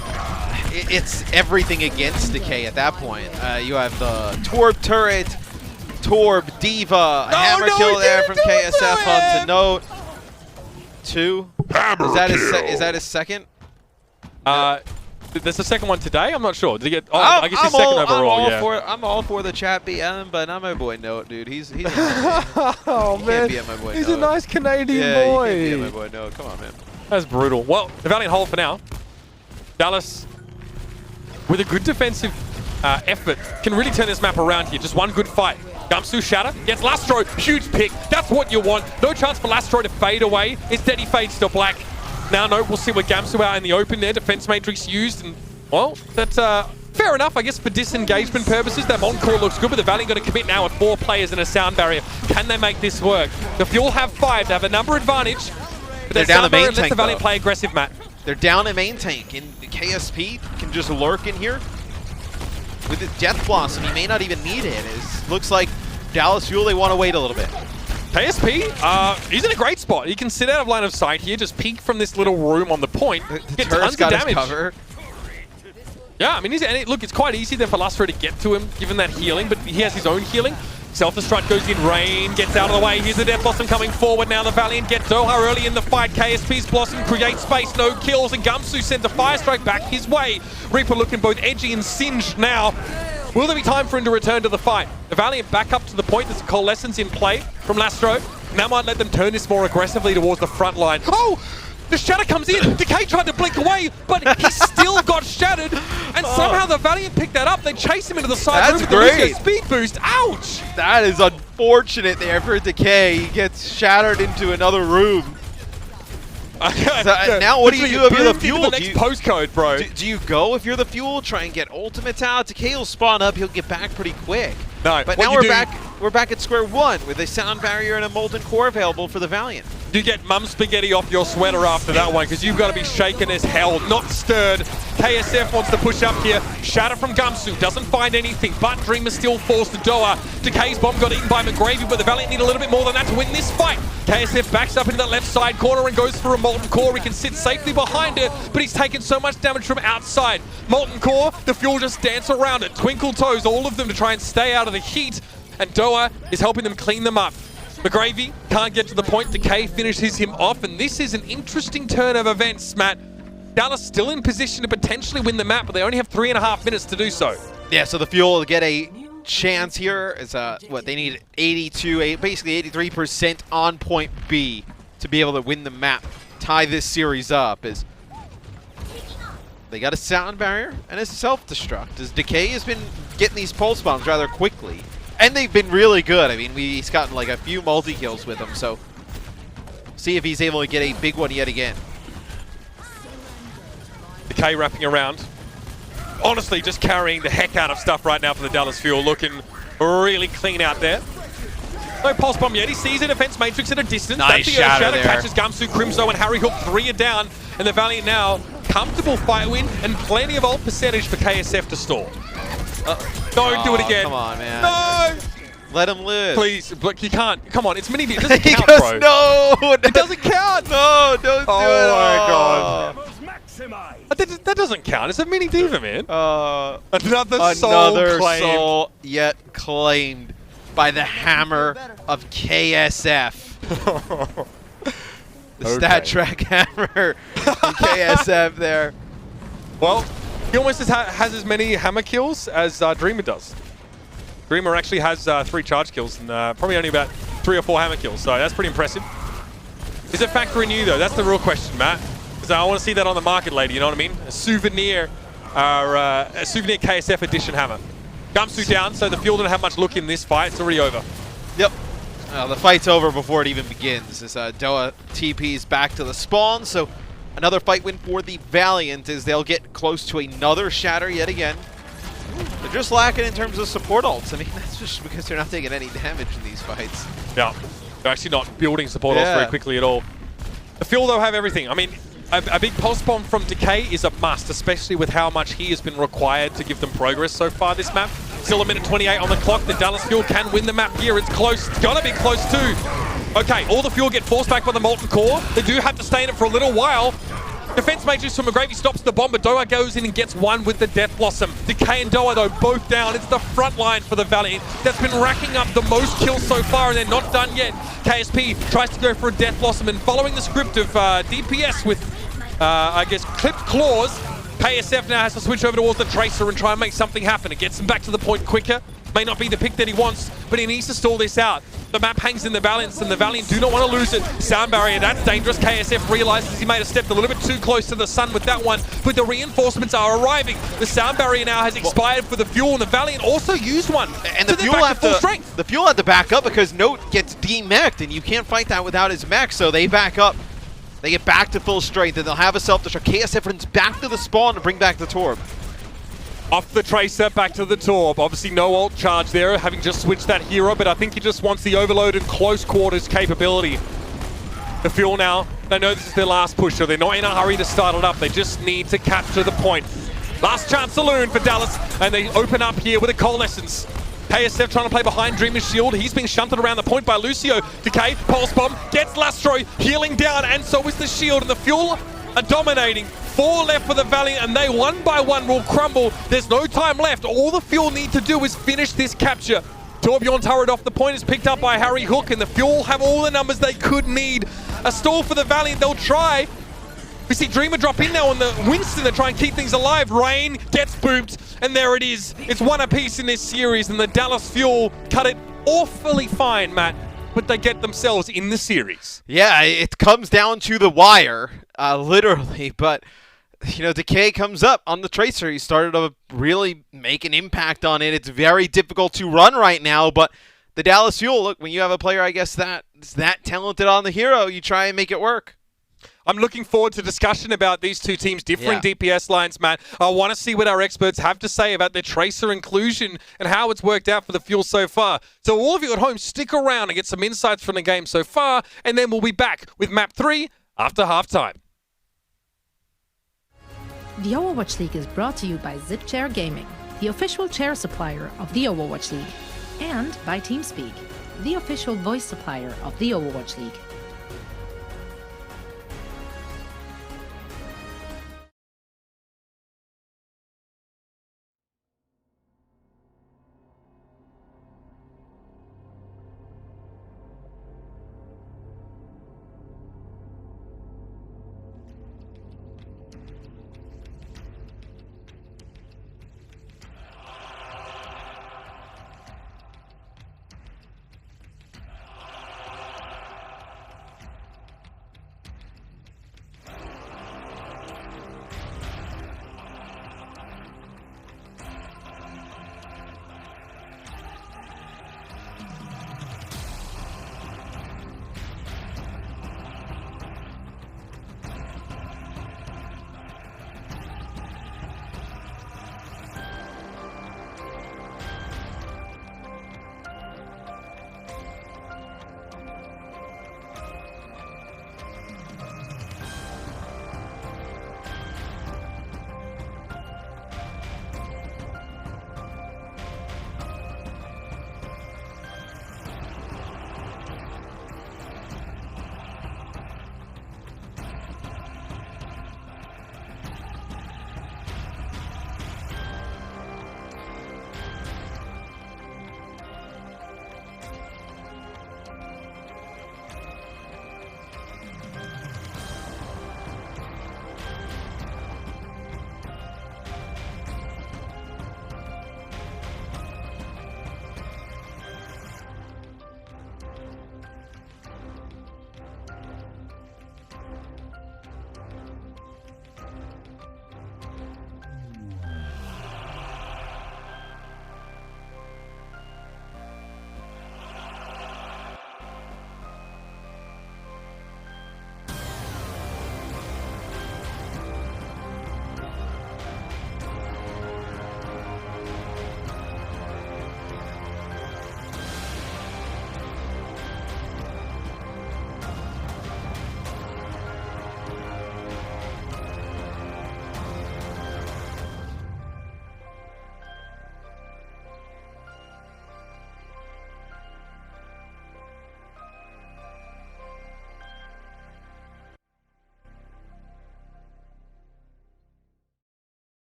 S6: It's everything against Decay at that point. You have the Torb turret, Torb, Diva, a hammer kill there from KSF onto Note. 2. Is that his second?
S5: There's a second one today? I'm not sure. Did he get... Oh, I guess he's second overall,
S6: I'm all for the chat BM, but I'm my boy Note, dude. He's
S5: oh, man.
S6: Can't BM my boy
S5: He's
S6: Note.
S5: a nice Canadian boy.
S6: Yeah, you can't BM my boy Note. Come on, man.
S5: That's brutal. Well, the Valiant hold for now. Dallas, with a good defensive effort, can really turn this map around here. Just one good fight. Gamsu Shatter gets Lastro. Huge pick. That's what you want. No chance for Lastro to fade away. Instead, he fades to black. Now, no, we'll see with Gamsu out in the open there. Defense matrix used. And, well, that's fair enough, I guess, for disengagement purposes. That Molten Core looks good, but the Valiant going to commit now with 4 players and a sound barrier. Can they make this work? The Fuel have 5. They have a number advantage. But
S6: they're down the main tank,
S5: let the Valiant play aggressive, Matt.
S6: They're down a main tank, and KSP can just lurk in here. With his Death Blossom, he may not even need it. It looks like Dallas Fuel, they want to wait a little bit.
S5: KSP, he's in a great spot. He can sit out of line of sight here, just peek from this little room on the point, get tons of damage.
S6: Cover.
S5: Yeah, I mean, look, it's quite easy then for Lastro to get to him, given that healing, but he has his own healing. Self-destruct goes in, Rain gets out of the way. Here's the Death Blossom coming forward now. The Valiant get Doha early in the fight. KSP's Blossom creates space, no kills, and Gamsu sends a Fire Strike back his way. Reaper looking both edgy and singed now. Will there be time for him to return to the fight? The Valiant back up to the point. There's a Coalescence in play from Lastro. Now might let them turn this more aggressively towards the front line. Oh! The Shatter comes in. Decay tried to blink away, but he still got shattered. And somehow the Valiant picked that up. They chase him into the side room with the speed boost. Ouch!
S6: That is unfortunate there for Decay. He gets shattered into another room. So, now what do you do if you're the Fuel?
S5: The next postcode, bro.
S6: Do you go if you're the Fuel? Try and get ultimates out. Decay will spawn up. He'll get back pretty quick.
S5: No,
S6: but now we're back at square one with a sound barrier and a Molten Core available for the Valiant.
S5: You get mum spaghetti off your sweater after that one, because you've got to be shaken as hell, not stirred. KSF wants to push up here. Shatter from Gamsu, doesn't find anything, but Dreamer still falls to Doha. Decay's bomb got eaten by McGravy, but the Valiant need a little bit more than that to win this fight. KSF backs up into that left side corner and goes for a Molten Core. He can sit safely behind it, but he's taken so much damage from outside. Molten Core, the Fuel just dance around it. Twinkle Toes, all of them to try and stay out of the heat, and Doha is helping them clean them up. McGravy can't get to the point. Decay finishes him off, and this is an interesting turn of events, Matt. Dallas still in position to potentially win the map, but they only have 3.5 minutes to do so.
S6: Yeah, so the Fuel get a chance here. Is what they need 82, basically 83% on point B to be able to win the map, tie this series up. Is they got a sound barrier and a self-destruct. As Decay has been getting these pulse bombs rather quickly. And they've been really good. I mean, he's gotten like a few multi-kills with them, so see if he's able to get a big one yet again.
S5: Decay wrapping around. Honestly, just carrying the heck out of stuff right now for the Dallas Fuel. Looking really clean out there. No pulse bomb yet. He sees a defense matrix at a distance.
S6: Nice shatter there.
S5: Catches Gamsu, Crimzo, and Harry Hook. 3 are down. And the Valiant now, comfortable fight win and plenty of ult percentage for KSF to stall. Don't do it again.
S6: Come on, man.
S5: No!
S6: Let him live.
S5: Please, look, you can't. Come on, it's mini D. It doesn't count,
S6: goes,
S5: bro.
S6: No!
S5: It doesn't count!
S6: No, don't do it!
S5: Oh my god. That doesn't count. It's a mini diva, man. Another soul
S6: yet claimed by the hammer of KSF. The stat track hammer from KSF there.
S5: Well, he almost has as many hammer kills as Dreamer does. Dreamer actually has 3 charge kills and probably only about 3 or 4 hammer kills, so that's pretty impressive. Is it factoring you, though? That's the real question, Matt. Because I want to see that on the market later, you know what I mean? A souvenir KSF edition hammer. Guangzhou down, so the Fuel didn't have much look in this fight. It's already over.
S6: Yep. The fight's over before it even begins. As Doa TP's back to the spawn, so another fight win for the Valiant as they'll get close to another shatter yet again. They're just lacking in terms of support ults. I mean, that's just because they're not taking any damage in these fights.
S5: Yeah, they're actually not building support ults very quickly at all. The Fuel, though, have everything. I mean, a big pulse bomb from Decay is a must, especially with how much he has been required to give them progress so far this map. Still a minute 28 on the clock. The Dallas Fuel can win the map here. It's close. It's gonna be close too. Okay, all the Fuel get forced back by the Molten Core. They do have to stay in it for a little while. Defense Mages from McGravy stops the bomb, but Doa goes in and gets one with the Death Blossom. Decay and Doa, though, both down. It's the front line for the Valiant that's been racking up the most kills so far, and they're not done yet. KSP tries to go for a Death Blossom, and following the script of DPS with, I guess, clipped claws, KSF now has to switch over towards the Tracer and try and make something happen. It gets him back to the point quicker. May not be the pick that he wants, but he needs to stall this out. The map hangs in the balance, and the Valiant do not want to lose it. Sound barrier, that's dangerous. KSF realizes he made a step a little bit too close to the sun with that one, but the reinforcements are arriving. The sound barrier now has expired for the Fuel, and the Valiant also used one.
S6: And the Fuel have to, the Fuel had to back up because Note gets demech'd, and you can't fight that without his mech, so they back up. They get back to full strength, and they'll have a self-destruct. KSF runs back to the spawn to bring back the Torb.
S5: Off the Tracer, back to the Torb. Obviously no ult charge there, having just switched that hero, but I think he just wants the overload and close quarters capability. The Fuel now, they know this is their last push, so they're not in a hurry to start it up. They just need to capture the point. Last chance saloon for Dallas, and they open up here with a Coalescence. KSF trying to play behind Dreamer's shield. He's being shunted around the point by Lucio. Decay, Pulse Bomb, gets Lastro, healing down, and so is the shield, and the Fuel are dominating. 4 left for the Valiant, and they one by one will crumble. There's no time left. All the Fuel need to do is finish this capture. Torbjorn turret off the point is picked up by Harry Hook, and the Fuel have all the numbers they could need. A stall for the Valiant, they'll try. We see Dreamer drop in now on the Winston to try and keep things alive. Rain gets booped, and there it is. It's one apiece in this series, and the Dallas Fuel cut it awfully fine, Matt, but they get themselves in the series.
S6: Yeah, it comes down to the wire, literally, but you know, Decay comes up on the Tracer. He started to really make an impact on it. It's very difficult to run right now, but the Dallas Fuel, look, when you have a player, I guess, that's that talented on the hero, you try and make it work.
S5: I'm looking forward to discussion about these two teams' differing DPS lines, Matt. I want to see what our experts have to say about their Tracer inclusion and how it's worked out for the Fuel so far. So all of you at home, stick around and get some insights from the game so far, and then we'll be back with Map 3 after halftime.
S4: The Overwatch League is brought to you by ZipChair Gaming, the official chair supplier of the Overwatch League, and by TeamSpeak, the official voice supplier of the Overwatch League.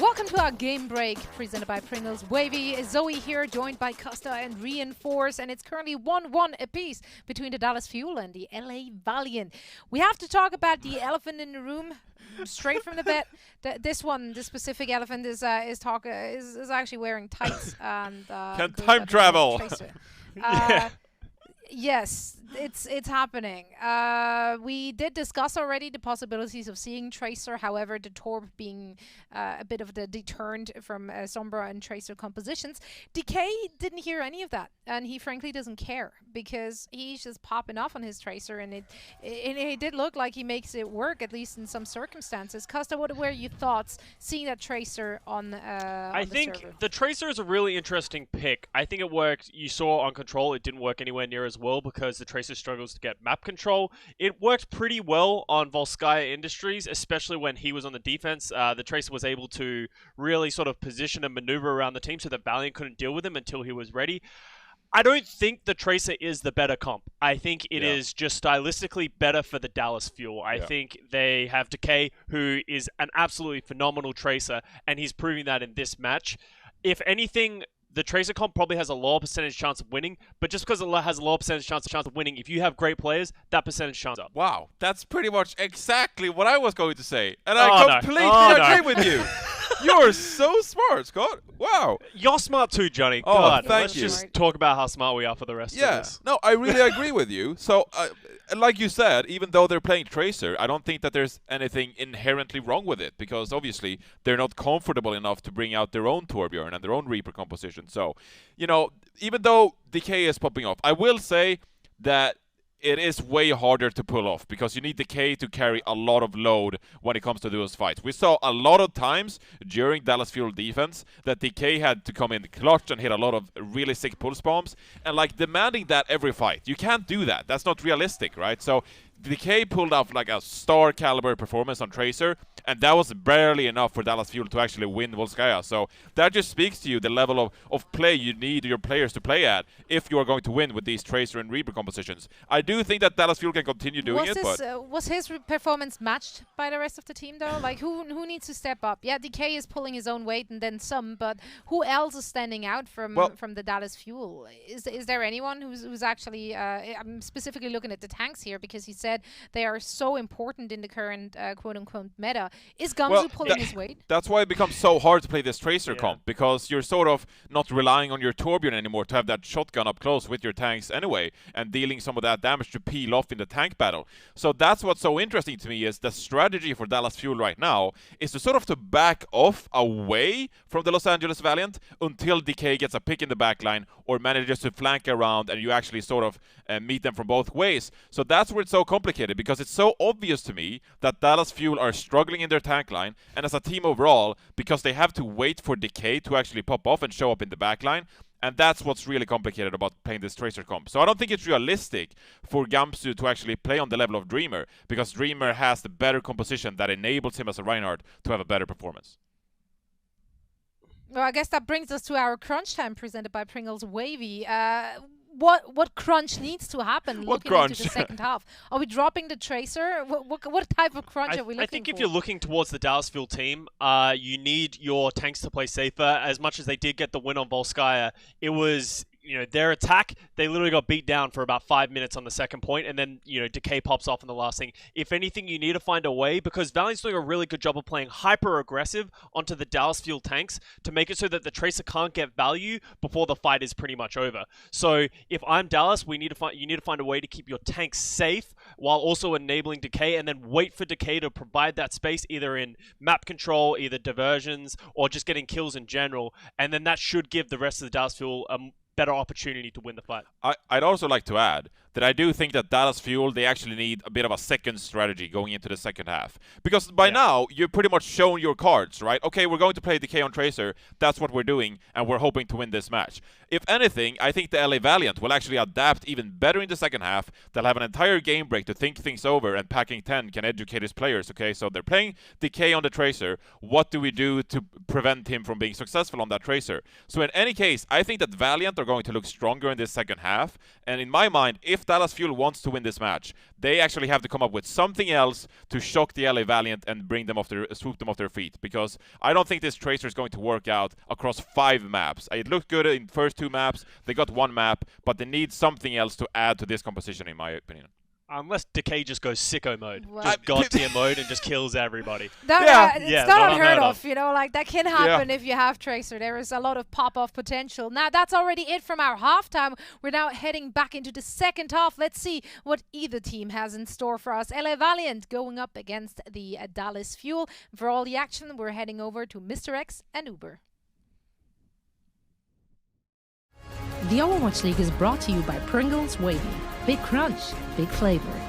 S1: Welcome to our game break, presented by Pringles. Wavy, Zoe here, joined by Costa and Reinforce, and it's currently 1-1 apiece between the Dallas Fuel and the LA Valiant. We have to talk about the elephant in the room, straight from the bed. This specific elephant is actually wearing tights and
S3: can time travel.
S1: Yes, it's happening. We did discuss already the possibilities of seeing Tracer, however, the Torb being a bit of the deterrent from Sombra and Tracer compositions. DK didn't hear any of that, and he frankly doesn't care, because he's just popping off on his Tracer, and it did look like he makes it work, at least in some circumstances. Costa, what were your thoughts seeing that Tracer on the
S2: I think
S1: server?
S2: the Tracer is a really interesting pick. I think it worked. You saw on Control, it didn't work anywhere near as well because the Tracer struggles to get map control. It worked pretty well on Volskaya Industries, especially when he was on the defense. The Tracer was able to really sort of position and maneuver around the team so that Valiant couldn't deal with him until he was ready. I don't think the Tracer is the better comp. I think it is just stylistically better for the Dallas Fuel. I think they have Decay, who is an absolutely phenomenal Tracer, and he's proving that in this match. If anything, the Tracer comp probably has a lower percentage chance of winning, but just because it has a lower percentage chance of winning, if you have great players, that percentage chance up.
S3: Wow, that's pretty much exactly what I was going to say, and I completely agree with you. You're so smart, Scott. Wow.
S2: You're smart too, Johnny.
S3: Oh,
S2: God,
S3: thank
S2: let's
S3: you.
S2: just talk about how smart we are for the rest of this.
S3: No, I really agree with you. So, like you said, even though they're playing Tracer, I don't think that there's anything inherently wrong with it, because obviously they're not comfortable enough to bring out their own Torbjorn and their own Reaper composition. So, you know, even though Decay is popping off, I will say that it is way harder to pull off, because you need Decay to carry a lot of load when it comes to those fights. We saw a lot of times during Dallas Fuel defense that Decay had to come in clutch and hit a lot of really sick pulse bombs, and like demanding that every fight. You can't do that. That's not realistic, right? So Decay pulled off like a star caliber performance on Tracer, and that was barely enough for Dallas Fuel to actually win Volskaya. So that just speaks to you the level of play you need your players to play at if you are going to win with these Tracer and Reaper compositions. I do think that Dallas Fuel can continue doing
S1: Was his performance matched by the rest of the team, though? Like, who needs to step up? Yeah, DK is pulling his own weight and then some, but who else is standing out from the Dallas Fuel? Is there anyone who's actually... I'm specifically looking at the tanks here, because he said they are so important in the current quote-unquote meta. Is Guangzhou pulling his weight?
S3: That's why it becomes so hard to play this Tracer comp, because you're sort of not relying on your Torbjorn anymore to have that shotgun up close with your tanks anyway, and dealing some of that damage to peel off in the tank battle. So that's what's so interesting to me, is the strategy for Dallas Fuel right now is to sort of to back off away from the Los Angeles Valiant until Decay gets a pick in the backline or manages to flank around and you actually sort of meet them from both ways. So that's where it's so complicated, because it's so obvious to me that Dallas Fuel are struggling in their tank line, and as a team overall, because they have to wait for Decay to actually pop off and show up in the backline. And that's what's really complicated about playing this Tracer comp. So I don't think it's realistic for Guangzhou to actually play on the level of Dreamer, because Dreamer has the better composition that enables him as a Reinhardt to have a better performance.
S1: Well, I guess that brings us to our crunch time, presented by Pringles Wavy. What crunch needs to happen looking into the second half? Are we dropping the Tracer? What type of crunch are we looking for?
S2: I think if you're looking towards the Dallas Fuel team, you need your tanks to play safer. As much as they did get the win on Volskaya, it was... You know, their attack, they literally got beat down for about 5 minutes on the second point, and then, you know, Decay pops off in the last thing. If anything, you need to find a way, because Valiant's doing a really good job of playing hyper-aggressive onto the Dallas Fuel tanks to make it so that the Tracer can't get value before the fight is pretty much over. So, if I'm Dallas, you need to find a way to keep your tanks safe while also enabling Decay, and then wait for Decay to provide that space either in map control, either diversions, or just getting kills in general, and then that should give the rest of the Dallas Fuel a better opportunity to win the fight.
S3: I'd also like to add that I do think that Dallas Fuel, they actually need a bit of a second strategy going into the second half. Because by now, you've pretty much shown your cards, right? Okay, we're going to play Decay on Tracer, that's what we're doing, and we're hoping to win this match. If anything, I think the LA Valiant will actually adapt even better in the second half. They'll have an entire game break to think things over, and Packing 10 can educate his players, okay? So they're playing Decay on the Tracer. What do we do to prevent him from being successful on that Tracer? So in any case, I think that Valiant are going to look stronger in this second half, and in my mind, if if Dallas Fuel wants to win this match, they actually have to come up with something else to shock the LA Valiant and bring them swoop them off their feet. Because I don't think this Tracer is going to work out across 5 maps. It looked good in first 2 maps. They got 1 map, but they need something else to add to this composition, in my opinion.
S2: Unless Decay just goes sicko mode,
S1: Well,
S2: just god tier mode, and just kills everybody.
S1: It's
S2: Yeah,
S1: not
S2: not
S1: unheard
S2: unheard
S1: of,
S2: of.
S1: you know, like that can happen if you have Tracer. There is a lot of pop-off potential. Now, that's already it from our halftime. We're now heading back into the second half. Let's see what either team has in store for us. LA Valiant going up against the Dallas Fuel. For all the action, we're heading over to Mr. X and Uber.
S4: The Overwatch League is brought to you by Pringles Wavy. Big crunch, big flavor.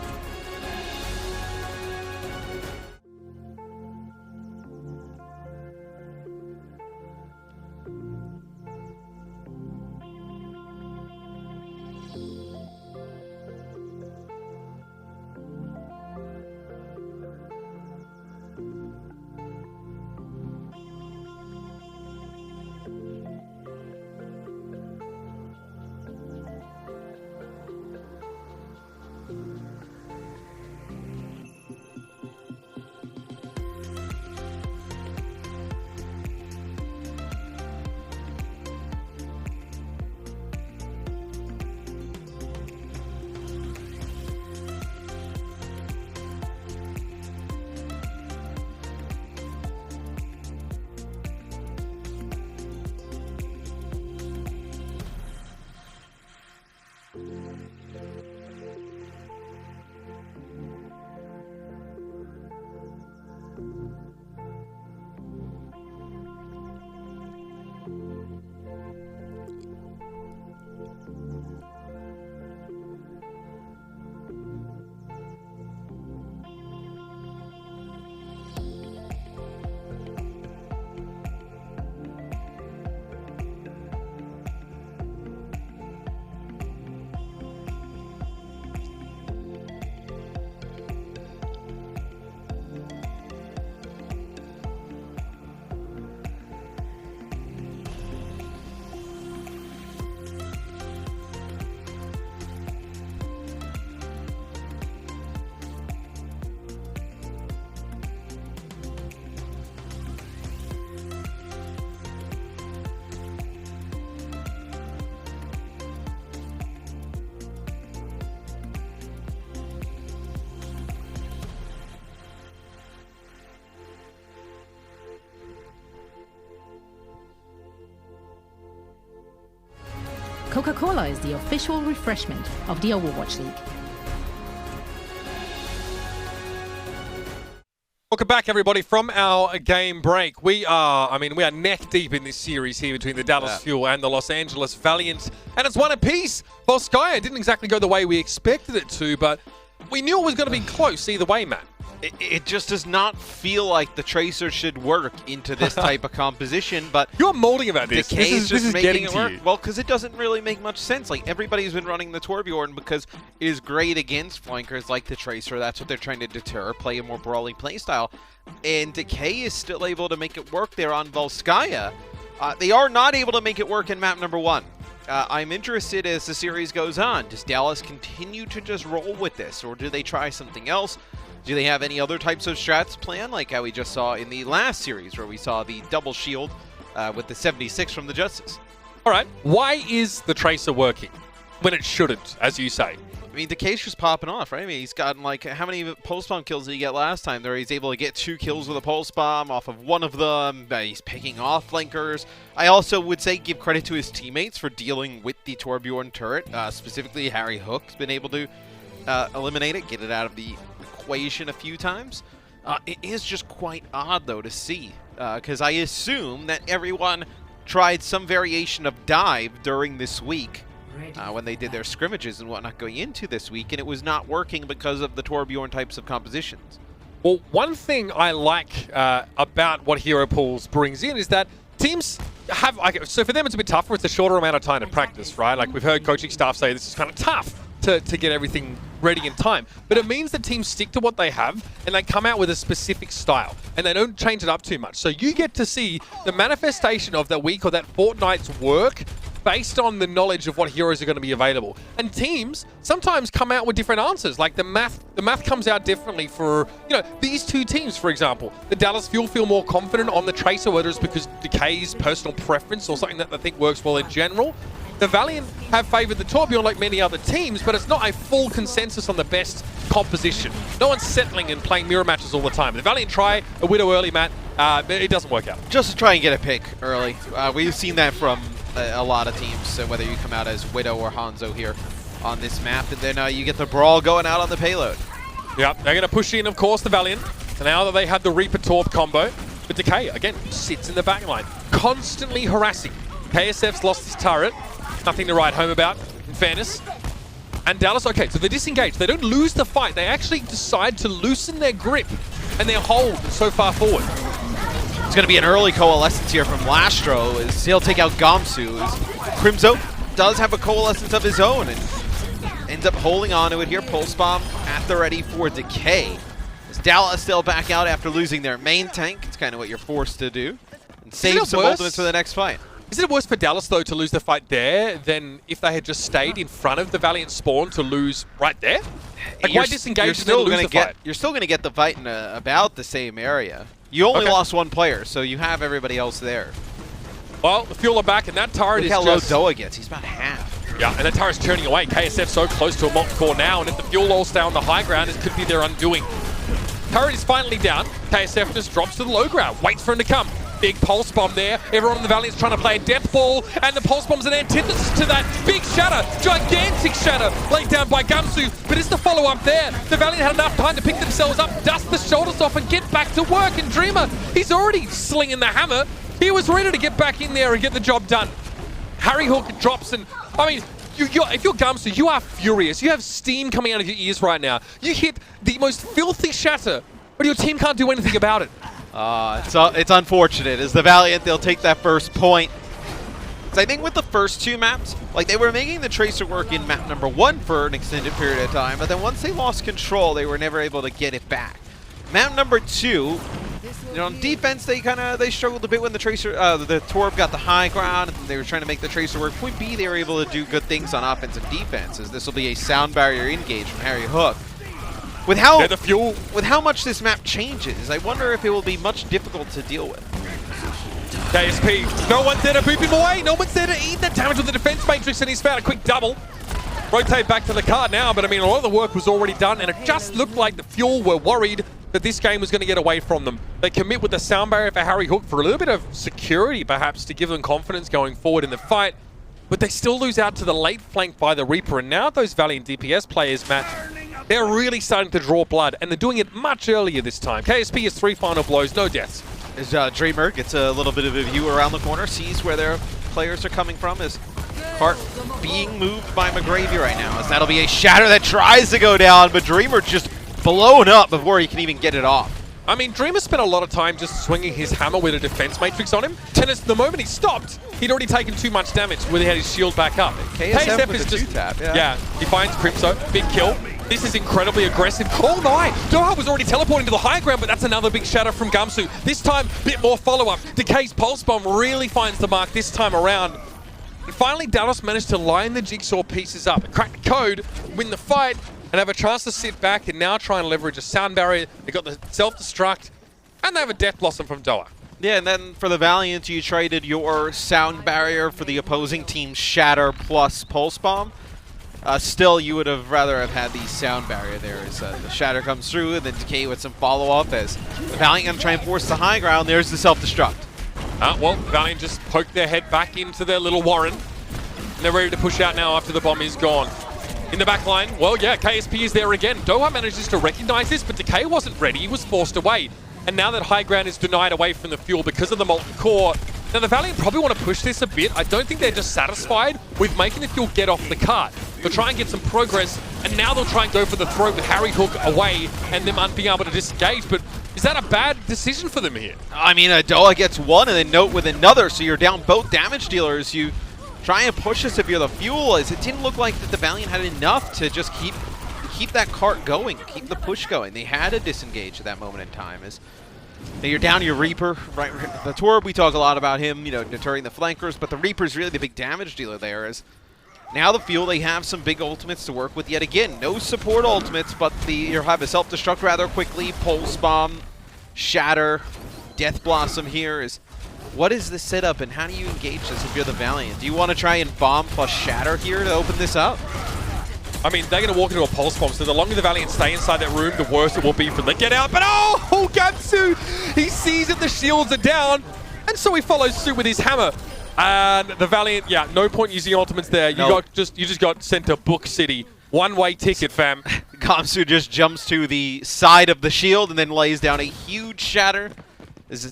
S4: Coca-Cola is the official refreshment of the Overwatch League.
S5: Welcome back, everybody, from our game break. We are neck deep in this series here between the Dallas Fuel and the Los Angeles Valiant, and it's one apiece. Volskaya didn't exactly go the way we expected it to, but we knew it was going to be close either way, Matt.
S6: It just does not feel like the Tracer should work into this type of composition, but
S5: you're molding about this.
S6: Decay's
S5: This is
S6: making
S5: getting
S6: it
S5: to
S6: work.
S5: you.
S6: Well, because it doesn't really make much sense. Like, everybody's been running the Torbjorn because it is great against flankers like the Tracer. That's what they're trying to deter, play a more brawling playstyle. And Decay is still able to make it work there on Volskaya. They are not able to make it work in map number 1. I'm interested as the series goes on. Does Dallas continue to just roll with this, or do they try something else? Do they have any other types of strats planned, like how we just saw in the last series, where we saw the double shield with the 76 from the Justice?
S5: All right, why is the Tracer working when it shouldn't, as you say?
S6: I mean, Decay's just popping off, right? I mean, he's gotten, like, how many pulse bomb kills did he get last time? There, he's able to get 2 kills with a pulse bomb off of one of them. He's picking off flankers. I also would say give credit to his teammates for dealing with the Torbjorn turret. Specifically, Harry Hook's been able to eliminate it, get it out of the equation a few times. It is just quite odd, though, to see, because I assume that everyone tried some variation of dive during this week when they did their scrimmages and whatnot going into this week, and it was not working because of the Torbjorn types of compositions.
S5: Well, one thing I like about what Hero Pools brings in is that teams have, so for them it's a bit tougher. It's a shorter amount of time to practice, right? Like, we've heard coaching staff say this is kind of tough to get everything ready in time. But it means that teams stick to what they have and they come out with a specific style and they don't change it up too much. So you get to see the manifestation of that week or that fortnight's work based on the knowledge of what heroes are going to be available. And teams sometimes come out with different answers. Like the math comes out differently for, you know, these two teams, for example. The Dallas Fuel feel more confident on the Tracer, whether it's because Decay's personal preference or something that they think works well in general. The Valiant have favored the Tourbillon like many other teams, but it's not a full consensus on the best composition. No one's settling and playing mirror matches all the time. The Valiant try a Widow early, Matt, but it doesn't work out.
S6: Just to try and get a pick early. We've seen that from a lot of teams, so whether you come out as Widow or Hangzhou here on this map, and then you get the brawl going out on the payload.
S5: Yep, they're going to push in, of course, the Valiant. And now that they have the Reaper Torp combo, but Decay, again, sits in the backline, constantly harassing. KSF's lost his turret. Nothing to write home about, in fairness. And Dallas, okay, so they disengage. They don't lose the fight. They actually decide to loosen their grip and their hold so far forward.
S6: It's going to be an early coalescence here from Lastro as he'll take out Guangzhou. Crimzo does have a coalescence of his own and ends up holding on to it here. Pulse Bomb at the ready for Decay. As Dallas still back out after losing their main tank. It's kind of what you're forced to do. And save some ultimates for the next fight.
S5: Is it worse for Dallas, though, to lose the fight there than if they had just stayed in front of the Valiant spawn to lose right there? Like, why disengage and then lose the fight?
S6: You're still going to get the fight in about the same area. You only lost one player, so you have everybody else there.
S5: Well, the Fuel are back, and that turret is
S6: Look
S5: just...
S6: how low Doa gets. He's about half.
S5: Yeah, and that turret's turning away. KSF so close to a Molten Core now, and if the Fuel all stay on the high ground, it could be their undoing. Turret is finally down. KSF just drops to the low ground, waits for him to come. Big Pulse Bomb there. Everyone in the Valiant's trying to play a death ball, and the Pulse Bomb's an antithesis to that. Big shatter, gigantic shatter, laid down by Guangzhou, but it's the follow-up there. The Valiant had enough time to pick themselves up, dust the shoulders off, and get back to work. And Dreamer, he's already slinging the hammer. He was ready to get back in there and get the job done. Harry Hook drops, and I mean, if you're Guangzhou, you are furious. You have steam coming out of your ears right now. You hit the most filthy shatter, but your team can't do anything about it.
S6: It's unfortunate. As the Valiant, they'll take that first point. So I think with the first two maps, like they were making the Tracer work in map number 1 for an extended period of time, but then once they lost control, they were never able to get it back. Map number 2, you know, on defense, they struggled a bit when the Tracer, the Torb got the high ground, and they were trying to make the Tracer work. Point B, they were able to do good things on offense and defense, as this will be a sound barrier engage from Harry Hook. With how much this map changes, I wonder if it will be much difficult to deal with.
S5: KSP, no one's there to boop him away. No one's there to eat that damage with the defense matrix, and he's found a quick double. Rotate back to the card now, but I mean, a lot of the work was already done, and it just looked like the Fuel were worried that this game was going to get away from them. They commit with the sound barrier for Harry Hook for a little bit of security, perhaps, to give them confidence going forward in the fight. But they still lose out to the late flank by the Reaper, and now those Valiant DPS players, Matt, they're really starting to draw blood, and they're doing it much earlier this time. KSP has 3 final blows, no deaths.
S6: As Dreamer gets a little bit of a view around the corner, sees where their players are coming from, as Cart being moved by McGravy right now, as that'll be a shatter that tries to go down, but Dreamer just blown up before he can even get it off.
S5: I mean, Dreamer spent a lot of time just swinging his hammer with a defense matrix on him. Tennis, the moment he stopped, he'd already taken too much damage when he had his shield back up.
S6: KSF is just tap,
S5: yeah, he finds Crimzo, big kill. This is incredibly aggressive. Oh my! Doha was already teleporting to the high ground, but that's another big shatter from Guangzhou. This time, a bit more follow-up. Decay's Pulse Bomb really finds the mark this time around. And finally, Dallas managed to line the jigsaw pieces up, crack the code, win the fight, and have a chance to sit back and now try and leverage a sound barrier. They got the self-destruct, and they have a death blossom from Doha.
S6: Yeah, and then for the Valiant, you traded your sound barrier for the opposing team's shatter plus Pulse Bomb. Still, you would have rather have had the sound barrier there as the shatter comes through, and then Decay with some follow-up as the Valiant going to try and force the high ground. There's the self-destruct.
S5: Well, Valiant just poked their head back into their little warren, and they're ready to push out now after the bomb is gone. In the back line, well, yeah, KSP is there again. Doha manages to recognize this, but Decay wasn't ready. He was forced away. And now that high ground is denied away from the Fuel because of the Molten Core, now the Valiant probably want to push this a bit. I don't think they're just satisfied with making the Fuel get off the cart. They'll try and get some progress, and now they'll try and go for the throat with Harry Hook away and them being able to disengage. But is that a bad decision for them here?
S6: I mean, Doha gets one and then Note with another, so you're down both damage dealers. You try and push this if you're the Fuel, as it didn't look like that the Valiant had enough to just keep that cart going, keep the push going. They had to disengage at that moment in time, as Now you're down your Reaper, right? The Torb, we talk a lot about him, you know, deterring the flankers, but the Reaper's really the big damage dealer there. Is now the Fuel, they have some big ultimates to work with yet again. No support ultimates, but you have a self-destruct rather quickly, Pulse Bomb, Shatter, Death Blossom here is... What is the setup and how do you engage this if you're the Valiant? Do you want to try and bomb plus Shatter here to open this up?
S5: I mean, they're going to walk into a Pulse Bomb, so the longer the Valiant stay inside that room, the worse it will be for them to get out. But oh, Gamsu! He sees that the shields are down, and so he follows suit with his hammer. And the Valiant, yeah, no point using ultimates there. You just got sent to Book City. One-way ticket, fam.
S6: Gamsu just jumps to the side of the shield and then lays down a huge Shatter.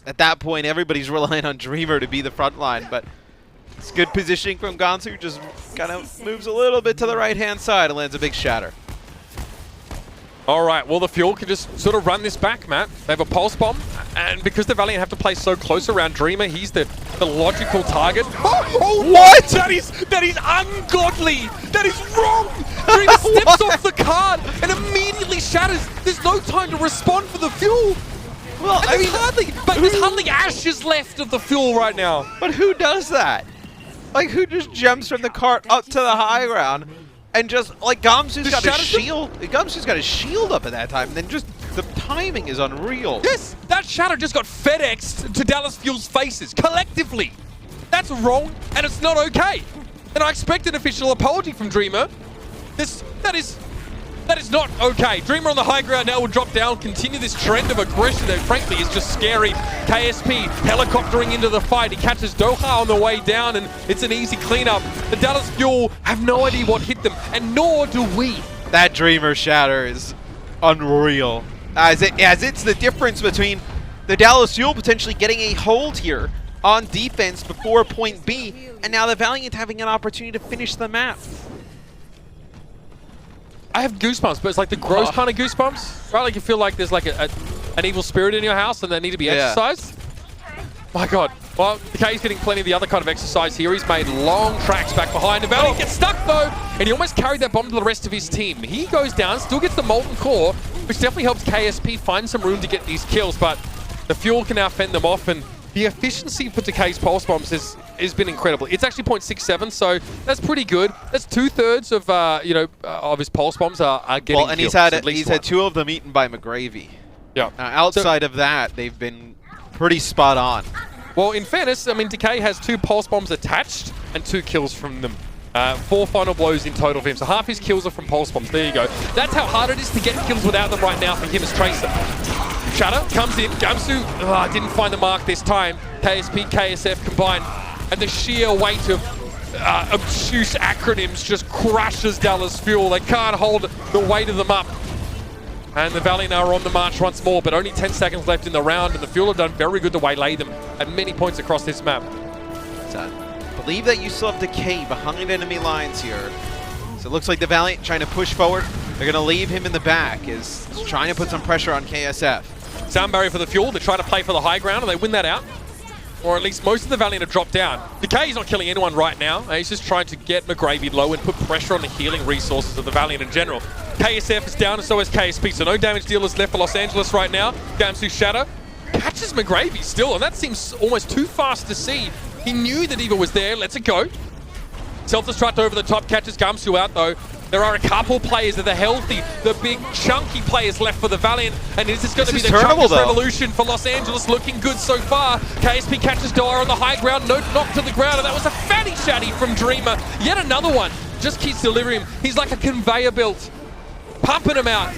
S6: At that point, everybody's relying on Dreamer to be the front line, but it's good positioning from Gamsu. Just kind of moves a little bit to the right-hand side and lands a big Shatter.
S5: All right, well, the Fuel can just sort of run this back, Matt. They have a Pulse Bomb, and because the Valiant have to play so close around Dreamer, he's the logical target. Oh, what? That is ungodly. That is wrong. Dreamer steps off the card and immediately shatters. There's no time to respond for the Fuel.
S6: Well, I mean,
S5: there's hardly ashes left of the Fuel right now.
S6: But who does that? Like, who just jumps from the cart up to the high ground and just, like, Gamsu's got his shield. Gamsu's got his shield up at that time, and then just the timing is unreal.
S5: Yes, that Shatter just got FedExed to Dallas Fuel's faces collectively. That's wrong, and it's not okay. And I expect an official apology from Dreamer. That is not okay. Dreamer on the high ground now will drop down, continue this trend of aggression that frankly is just scary. KSP helicoptering into the fight. He catches Doha on the way down and it's an easy cleanup. The Dallas Fuel have no idea what hit them, and nor do we.
S6: That Dreamer Shatter is unreal. As it's the difference between the Dallas Fuel potentially getting a hold here on defense before point B, and now the Valiant having an opportunity to finish the map.
S5: I have goosebumps, but it's like the gross kind of goosebumps, right? Like you feel like there's like an evil spirit in your house and they need to be exercised. My God. Well, K's getting plenty of the other kind of exercise here. He's made long tracks back behind. The Valiant gets stuck though, and he almost carried that bomb to the rest of his team. He goes down, still gets the Molten Core, which definitely helps KSP find some room to get these kills, but the Fuel can now fend them off, and the efficiency for Decay's Pulse Bombs has been incredible. It's actually 0.67, so that's pretty good. That's 2/3 of of his Pulse Bombs are getting
S6: well, and
S5: kills,
S6: he's had 2 of them eaten by McGravy.
S5: Yeah.
S6: Outside of that, they've been pretty spot on.
S5: Well, in fairness, I mean, Decay has 2 Pulse Bombs attached and 2 kills from them. 4 final blows in total for him, so half his kills are from Pulse Bombs. There you go. That's how hard it is to get kills without them right now for him as Tracer. Shatter comes in. Gamsu didn't find the mark this time. KSP, KSF combined. And the sheer weight of obtuse acronyms just crushes Dallas Fuel. They can't hold the weight of them up. And the Valiant are on the march once more, but only 10 seconds left in the round, and the Fuel have done very good to waylay them at many points across this map.
S6: So, believe that you still have Decay behind enemy lines here. So it looks like the Valiant trying to push forward. They're going to leave him in the back, is trying to put some pressure on KSF.
S5: Sound barrier for the Fuel. They try to play for the high ground, and they win that out. Or at least most of the Valiant have dropped down. Decay's not killing anyone right now. He's just trying to get McGravy low and put pressure on the healing resources of the Valiant in general. KSF is down and so is KSP, so no damage dealers left for Los Angeles right now. Gamsu Shatter catches McGravy still, and that seems almost too fast to see. He knew that Eva was there, lets it go. Self-destruct over the top, catches Gamsu out though. There are a couple players that are healthy, the big chunky players left for the Valiant, and is this going to be the chunkiest revolution for Los Angeles? Looking good so far. KSP catches Dara on the high ground, no knock to the ground, and that was a fatty shatty from Dreamer. Yet another one, just keeps delivering him. He's like a conveyor belt, pumping him out.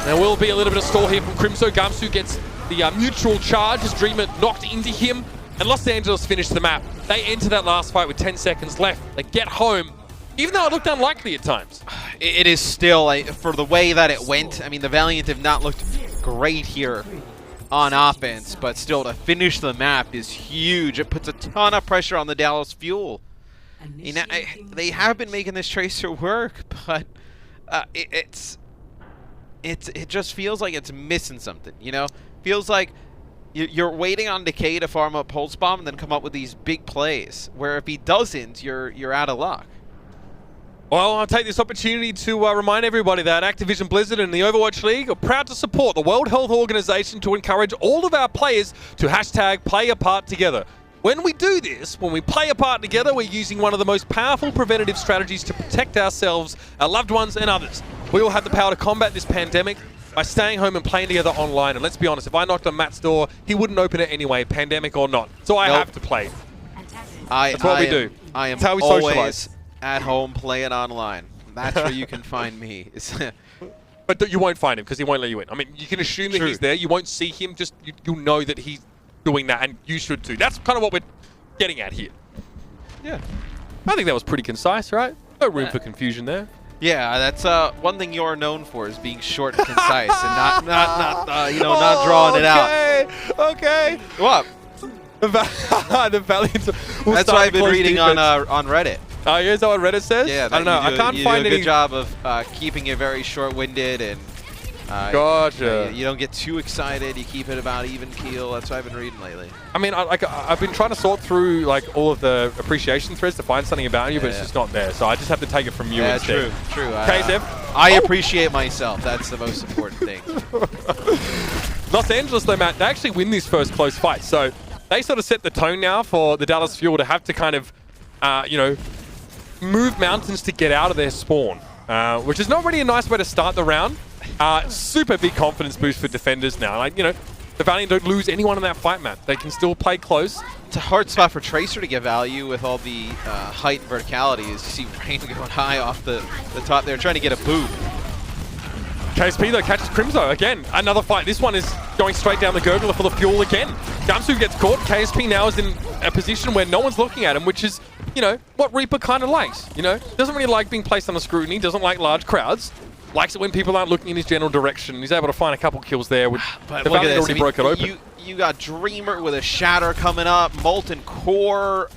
S5: There will be a little bit of stall here from Crimso. Gamsu gets the mutual charge as Dreamer knocked into him, and Los Angeles finish the map. They enter that last fight with 10 seconds left. They get home, even though it looked unlikely at times.
S6: It is still, for the way that it went, I mean, the Valiant have not looked great here on offense, but still to finish the map is huge. It puts a ton of pressure on the Dallas Fuel. You know, they have been making this Tracer work, but it just feels like it's missing something, you know? Feels like you're waiting on Decay to farm up Pulse Bomb and then come up with these big plays, where if he doesn't, you're out of luck.
S5: Well, I'll take this opportunity to remind everybody that Activision Blizzard and the Overwatch League are proud to support the World Health Organization to encourage all of our players to #play apart together. When we do this, when we play apart together, we're using one of the most powerful preventative strategies to protect ourselves, our loved ones, and others. We all have the power to combat this pandemic by staying home and playing together online. And let's be honest, if I knocked on Matt's door, he wouldn't open it anyway, pandemic or not. So I have to play. That's what we do.
S6: I am
S5: That's how we
S6: always
S5: socialize.
S6: at home playing online. That's where you can find me.
S5: But you won't find him because he won't let you in. I mean, you can assume that he's there. You won't see him. Just you'll know that he's doing that, and you should too. That's kind of what we're getting at here.
S6: Yeah.
S5: I think that was pretty concise, right? No room for confusion there.
S6: Yeah, that's one thing you're known for is being short and concise and not drawing it out.
S5: Okay.
S6: What?
S5: The Valiant.
S6: That's what I've been reading on Reddit.
S5: Oh, yeah, is that what Reddit says?
S6: Yeah,
S5: I don't know. I can't find
S6: a
S5: any.
S6: good job of keeping it very short-winded and.
S5: Gotcha.
S6: You don't get too excited. You keep it about even keel. That's what I've been reading lately.
S5: I mean, I've been trying to sort through like all of the appreciation threads to find something about you, but it's just not there. So I just have to take it from you instead.
S6: True.
S5: KZF.
S6: I appreciate myself. That's the most important thing.
S5: Los Angeles, though, Matt, they actually win this first close fight. So they sort of set the tone now for the Dallas Fuel to have to kind of, move mountains to get out of their spawn, which is not really a nice way to start the round. Super big confidence boost for defenders now. Like, the Valiant don't lose anyone in that fight map. They can still play close.
S6: It's a hard spot for Tracer to get value with all the height and verticality. As you see Rain going high off the top there, trying to get a boot.
S5: KSP, though, catches Crimzo. Again, another fight. This one is going straight down the gurgler for the fuel again. Guangzhou gets caught. KSP now is in a position where no one's looking at him, which is, what Reaper kind of likes. Doesn't really like being placed under scrutiny, doesn't like large crowds. Likes it when people aren't looking in his general direction. He's able to find a couple kills there. The Valiant already broke it open.
S6: You got Dreamer with a Shatter coming up. Molten Core.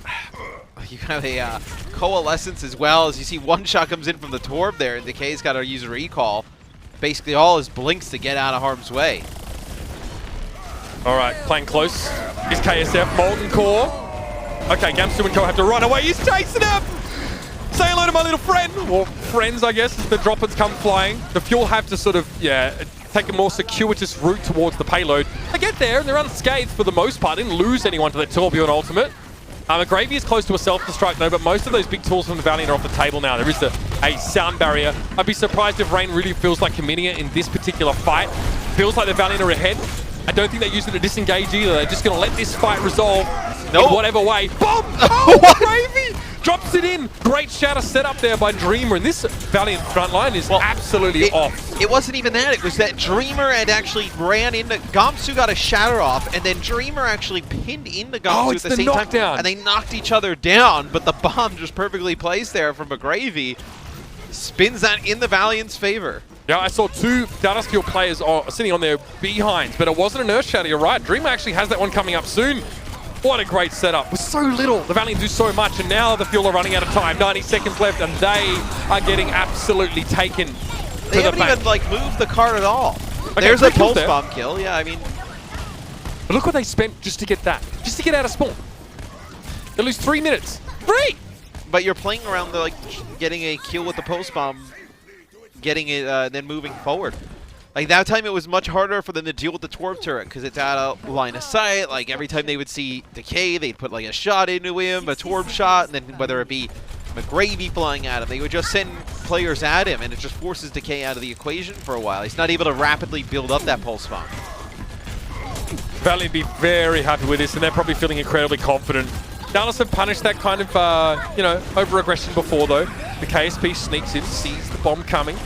S6: You have a Coalescence as well. As you see, one shot comes in from the Torb there, and Decay's got to use a recall. Basically all his blinks to get out of harm's way.
S5: All right, playing close is KSF. Molten Core. Okay, Gamsu and Co have to run away. He's chasing him! Say hello to my little friend, or friends, I guess, as the droppers come flying. The Fuel have to sort of, take a more circuitous route towards the payload. They get there, and they're unscathed for the most part. Didn't lose anyone to the Torbjorn ultimate. McGravy is close to a self-destruct, though, but most of those big tools from the Valiant are off the table now. There is a sound barrier. I'd be surprised if Rain really feels like committing it in this particular fight. Feels like the Valiant are ahead. I don't think they're using a disengage either. They're just going to let this fight resolve in whatever way. Boom! Oh, McGravy! Drops it in. Great shatter set up there by Dreamer. And this Valiant front line is absolutely off.
S6: It wasn't even that. It was that Dreamer had actually ran into... Gamsu got a shatter off, and then Dreamer actually pinned into Gamsu at the same time. And they knocked each other down, but the bomb just perfectly placed there from McGravy. Spins that in the Valiant's favor.
S5: Yeah, I saw two Dallas Fuel players sitting on their behinds, but it wasn't an Earth Shatter. You're right. Dreamer actually has that one coming up soon. What a great setup. With so little, the Valiant do so much, and now the Fuel are running out of time. 90 seconds left, and they are getting absolutely taken to the bank.
S6: They haven't even, moved the card at all.
S5: Okay,
S6: there's a pulse bomb kill. Yeah, I mean...
S5: But look what they spent just to get that. Just to get out of spawn. They lose 3 minutes. 3!
S6: But you're playing around the, getting a kill with the post bomb, getting it, then moving forward. That time it was much harder for them to deal with the Torb turret because it's out of line of sight. Every time they would see Decay, they'd put a shot into him, a Torb shot, and then whether it be McGravy flying at him, they would just send players at him, and it just forces Decay out of the equation for a while. He's not able to rapidly build up that pulse bomb.
S5: Valiant be very happy with this, and they're probably feeling incredibly confident. Dallas have punished that kind of, over-aggression before, though. The KSP sneaks in, sees the bomb coming.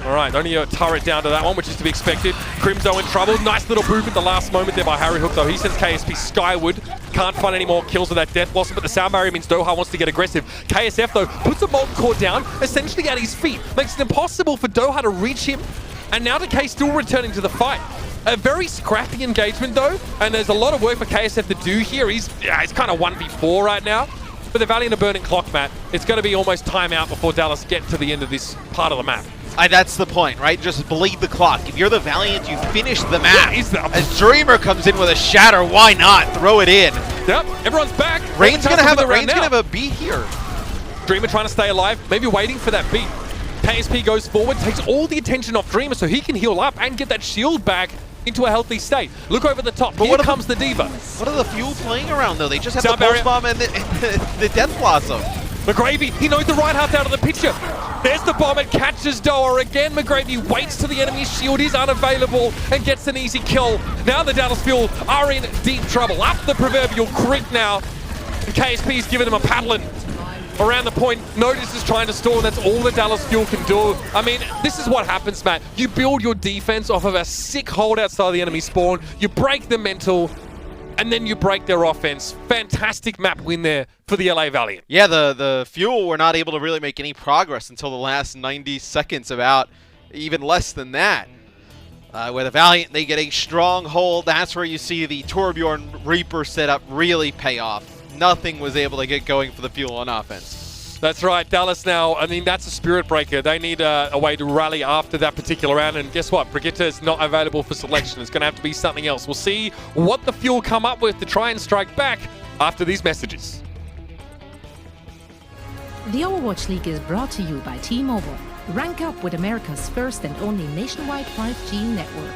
S5: All right, only a turret down to that one, which is to be expected. Crimzo in trouble. Nice little move at the last moment there by Harry Hook, though. He sends KSP skyward. Can't find any more kills with that Death Blossom, but the sound barrier means Doha wants to get aggressive. KSF, though, puts a Molten Core down, essentially at his feet. Makes it impossible for Doha to reach him. And now Decay still returning to the fight. A very scrappy engagement, though, and there's a lot of work for KSF to do here. He's kind of 1v4 right now. But the Valiant are burning clock, Matt. It's going to be almost timeout before Dallas get to the end of this part of the map.
S6: That's the point, right? Just bleed the clock. If you're the Valiant, you finish the map. As Dreamer comes in with a shatter, why not? Throw it in.
S5: Yep, everyone's back.
S6: Rain's gonna have a beat here.
S5: Dreamer trying to stay alive, maybe waiting for that beat. KSP goes forward, takes all the attention off Dreamer so he can heal up and get that shield back into a healthy state. Look over the top. Here comes the Diva.
S6: What are the Fuel playing around, though? They just have
S5: Sound
S6: the Pulse
S5: barrier.
S6: Bomb and the Death Blossom.
S5: McGravy, he knows the right half out of the picture. There's the bomb, it catches Doa again. McGravy waits till the enemy's shield is unavailable and gets an easy kill. Now the Dallas Fuel are in deep trouble. Up the proverbial creek now. And KSP's giving them a paddling around the point. Notice is trying to stall, and that's all the Dallas Fuel can do. I mean, this is what happens, Matt. You build your defense off of a sick hold outside the enemy spawn. You break the mental, and then you break their offense. Fantastic map win there for the LA Valiant.
S6: Yeah, the Fuel were not able to really make any progress until the last 90 seconds, about even less than that. Where the Valiant, they get a strong hold. That's where you see the Torbjorn Reaper setup really pay off. Nothing was able to get going for the Fuel on offense.
S5: That's right, Dallas now, I mean, that's a spirit breaker. They need a way to rally after that particular round, and guess what? Brigitte is not available for selection. It's going to have to be something else. We'll see what the Fuel come up with to try and strike back after these messages.
S4: The Overwatch League is brought to you by T-Mobile. Rank up with America's first and only nationwide 5G network.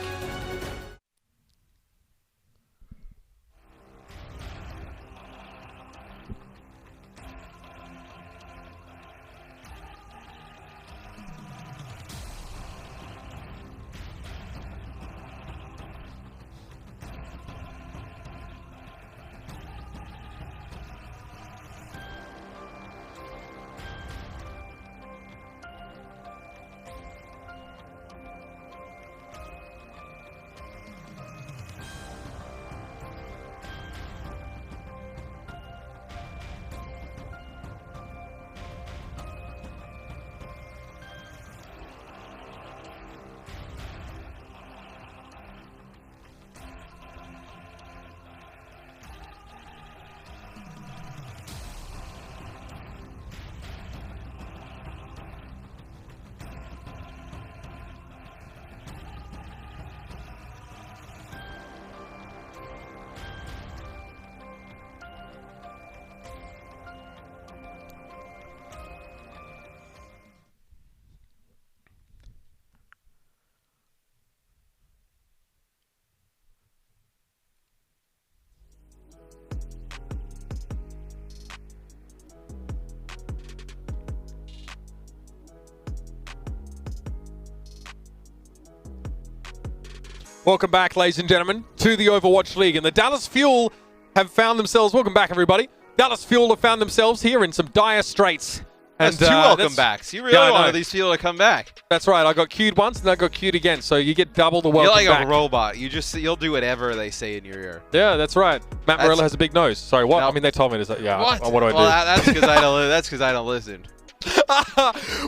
S5: Welcome back, ladies and gentlemen, to the Overwatch League. And the Dallas Fuel have found themselves, welcome back, everybody. Dallas Fuel have found themselves here in some dire straits.
S6: That's two welcome backs. You really wanted these people to come back.
S5: That's right. I got queued once and I got queued again. So you get double the welcome back.
S6: You're like a robot. You'll do whatever they say in your ear.
S5: Yeah, that's right. Matt Morella has a big nose. Sorry, what?
S6: No.
S5: I mean, they told me to say, yeah.
S6: What?
S5: What do I do?
S6: Well, that's because I don't. That's because I don't listen.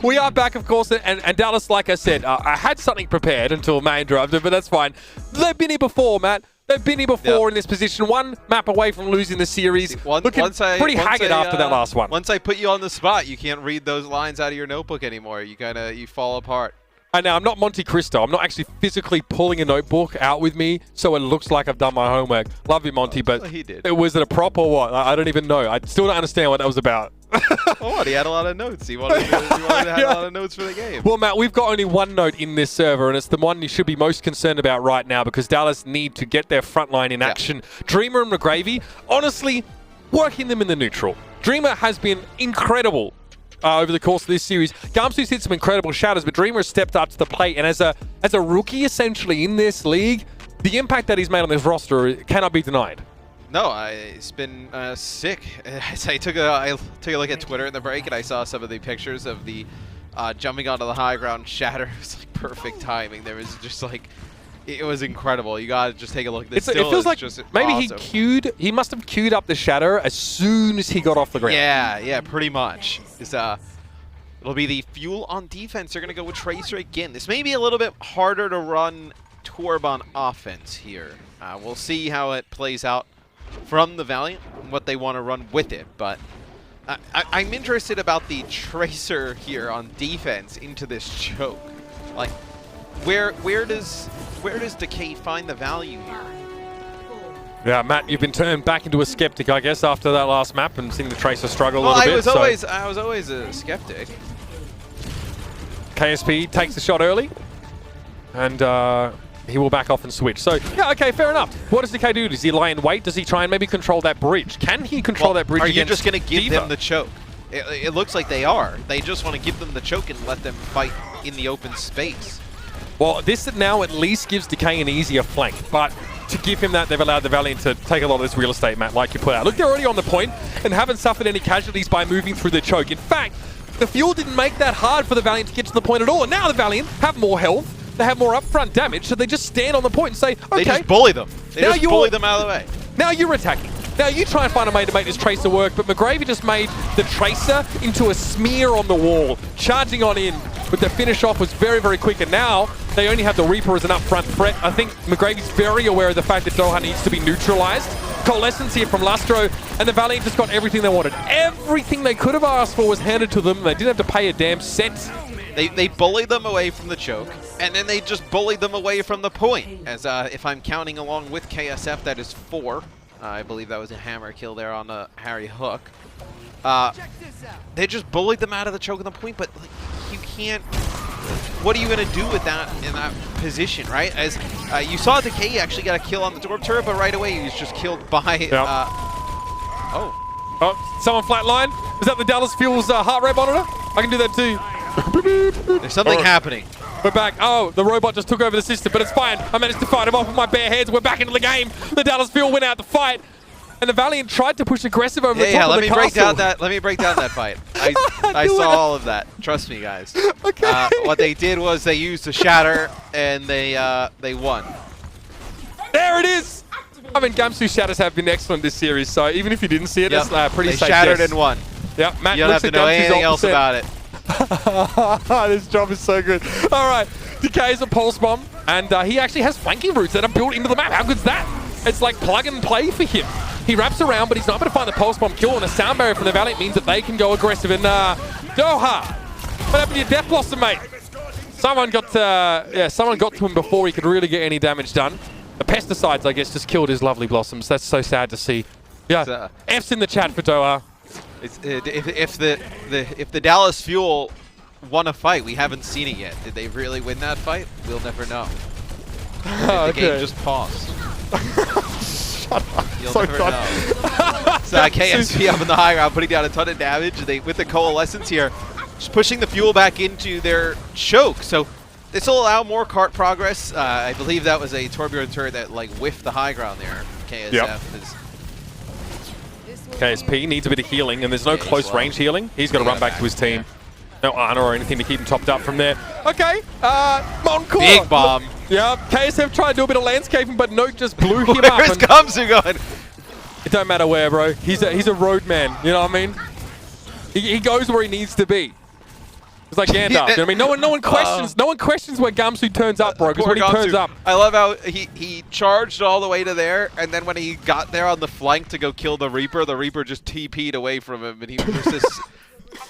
S5: We are back, of course, and Dallas, like I said, I had something prepared until May interrupted, but that's fine. They've been here before, Matt. They've been here before in this position. One map away from losing the series. Looking pretty haggard after that last one.
S6: Once I put you on the spot, you can't read those lines out of your notebook anymore. You fall apart.
S5: I know, I'm not Monte Cristo. I'm not actually physically pulling a notebook out with me so it looks like I've done my homework. Love you, Monty, but
S6: he did.
S5: Was it a prop or what? I don't even know. I still don't understand what that was about.
S6: Oh, what? He had a lot of notes. He wanted to have a lot of notes for the game.
S5: Well, Matt, we've got only one note in this server, and it's the one you should be most concerned about right now because Dallas need to get their front line in action. Dreamer and McGravy, honestly, working them in the neutral. Dreamer has been incredible over the course of this series. Guangzhou's hit some incredible shatters, but Dreamer has stepped up to the plate, and as a rookie, essentially, in this league, the impact that he's made on this roster cannot be denied.
S6: No, it's been sick. I took a look at Twitter in the break, and I saw some of the pictures of the jumping onto the high ground shatter. It was like perfect timing. There was just like, it was incredible. You gotta just take a look. It
S5: feels like
S6: just
S5: maybe
S6: awesome.
S5: he must have queued up the shatter as soon as he got off the ground.
S6: Yeah, pretty much. It'll be the Fuel on defense. They're gonna go with Tracer again. This may be a little bit harder to run Torb on offense here. We'll see how it plays out from the Valiant and what they want to run with it, but I'm interested about the Tracer here on defense into this choke. Like, where does Decay find the value here?
S5: Yeah, Matt, you've been turned back into a skeptic, I guess, after that last map and seeing the Tracer struggle a
S6: Well,
S5: little bit.
S6: I was always a skeptic.
S5: KSP takes the shot early, and he will back off and switch. So, yeah, okay, fair enough. What does DK do? Does he lie in wait? Does he try and maybe control that bridge? Can he control that bridge
S6: Are you
S5: against
S6: just going to give
S5: D.Va?
S6: them the choke? It looks like they are. They just want to give them the choke and let them fight in the open space.
S5: Well, this now at least gives Decay an easier flank, but to give him that, they've allowed the Valiant to take a lot of this real estate, Matt, like you put out. Look, they're already on the point and haven't suffered any casualties by moving through the choke. In fact, the fuel didn't make that hard for the Valiant to get to the point at all. And now the Valiant have more health, they have more upfront damage, so they just stand on the point and say, okay.
S6: They just bully them. They just bully them out of the way.
S5: Now you're attacking. Now you try and find a way to make this Tracer work, but McGravy just made the Tracer into a smear on the wall, charging on in. But the finish off was very, very quick, and now they only have the Reaper as an upfront threat. I think McGravy's very aware of the fact that Doha needs to be neutralized. Coalescence here from Lustro, and the Valiant just got everything they wanted. Everything they could have asked for was handed to them, and they didn't have to pay a damn cent.
S6: They bullied them away from the choke, and then they just bullied them away from the point. As if I'm counting along with KSF, that is 4. I believe that was a hammer kill there on the Harry Hook. They just bullied them out of the choke and the point, but like, you can't. What are you going to do with that in that position, right? As you saw, Decay actually got a kill on the door turret, but right away he was just killed by.
S5: Oh, someone flatline. Is that the Dallas Fuel's heart rate monitor? I can do that too.
S6: There's something happening.
S5: We're back. Oh, the robot just took over the system, but it's fine. I managed to fight him off with my bare hands. We're back into the game. The Dallas Fuel went out the fight, and the Valiant tried to push aggressive over the top of the castle.
S6: Let me break down that fight. I saw all of that. Trust me, guys.
S5: Okay.
S6: What they did was they used the shatter, and they won.
S5: There it is. I mean, Guangzhou Shatters have been excellent this series, so even if you didn't see it, it's pretty safe.
S6: They shattered
S5: guess.
S6: and won.
S5: Yeah, Matt
S6: you don't have to know anything else about it.
S5: This job is so good. All right, Decay is a pulse bomb, and he actually has flanking routes that are built into the map. How good's that? It's like plug and play for him. He wraps around, but he's not able to find the pulse bomb kill, and a sound barrier from the Valiant means that they can go aggressive. And Doha, what happened to your Death Blossom, mate? Someone got to him before he could really get any damage done. The pesticides, I guess, just killed his lovely blossoms. That's so sad to see. Yeah, F's in the chat for Doha.
S6: If the Dallas Fuel won a fight, we haven't seen it yet. Did they really win that fight? We'll never know. The game just paused.
S5: Shut up.
S6: You'll never know. So KSP up in the high ground, putting down a ton of damage. They with the coalescence here, just pushing the fuel back into their choke. So this will allow more cart progress. I believe that was a Torbjorn turret that like whiffed the high ground there. KSF is.
S5: KSP needs a bit of healing, and there's no close range healing. He's got to run back to his team. No honor or anything to keep him topped up from there. Okay, Moncourt.
S6: Big bomb.
S5: Yeah, KSF tried to do a bit of landscaping, but Note just blew him up.
S6: Where's Guangzhou going?
S5: It don't matter where, bro. He's a road man. You know what I mean? He goes where he needs to be. It's like Gandalf. You know what I mean? No one questions. No one questions where Guangzhou turns up, bro. Because when he turns up,
S6: I love how he charged all the way to there, and then when he got there on the flank to go kill the Reaper just TP'd away from him, and he was just this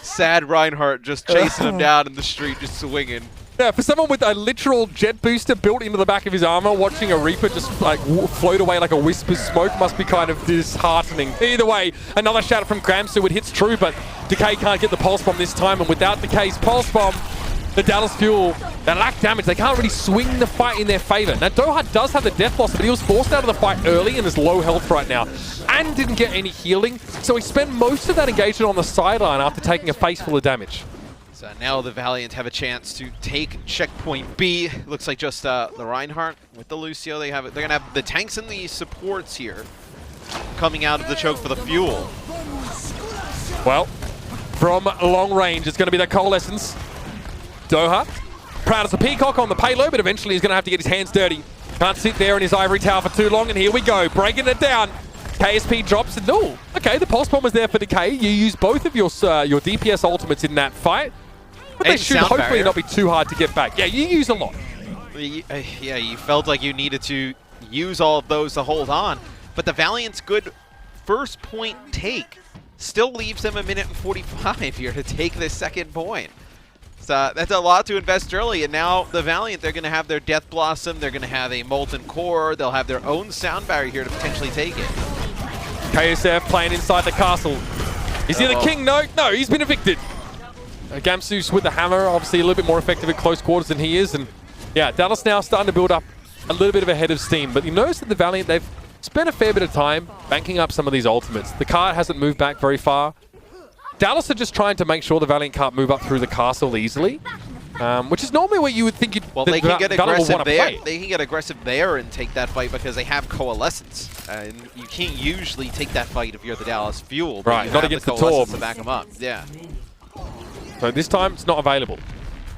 S6: sad Reinhardt just chasing him down in the street, just swinging.
S5: Yeah, for someone with a literal jet booster built into the back of his armor, watching a Reaper just like float away like a wisp of smoke must be kind of disheartening. Either way, another shout from Guangzhou. It hits true, but Decay can't get the pulse bomb this time, and without Decay's pulse bomb, the Dallas Fuel, they lack damage. They can't really swing the fight in their favor. Now, Doha does have the death loss, but he was forced out of the fight early and is low health right now, and didn't get any healing, so he spent most of that engagement on the sideline after taking a face full of damage.
S6: So now the Valiant have a chance to take checkpoint B. Looks like just the Reinhardt with the Lucio. They're gonna have the tanks and the supports here coming out of the choke for the fuel.
S5: Well, from long range, it's gonna be that coalescence. Doha, proud as a peacock on the payload, but eventually he's gonna have to get his hands dirty. Can't sit there in his ivory tower for too long, and here we go, breaking it down. KSP drops and okay, the pulse bomb was there for Decay. You use both of your DPS ultimates in that fight. But they should hopefully not be too hard to get back. Yeah, you use a lot.
S6: Yeah, you felt like you needed to use all of those to hold on. But the Valiant's good first point take still leaves them 1:45 here to take this second point. that's a lot to invest early, and now the Valiant, they're going to have their Death Blossom, they're going to have a Molten Core, they'll have their own sound barrier here to potentially take it.
S5: KSF playing inside the castle. Is he the king? No, he's been evicted. Gamsus with the hammer, obviously a little bit more effective at close quarters than he is, and yeah, Dallas now starting to build up a little bit of a head of steam, but you notice that the Valiant, they've spent a fair bit of time banking up some of these ultimates. The cart hasn't moved back very far. Dallas are just trying to make sure the Valiant can't move up through the castle easily, which is normally where you would think
S6: they can get aggressive there. They can get aggressive there and take that fight because they have Coalescence. And you can't usually take that fight if you're the Dallas Fuel. But
S5: right, not against the
S6: Torb to back them up. Yeah.
S5: So this time it's not available.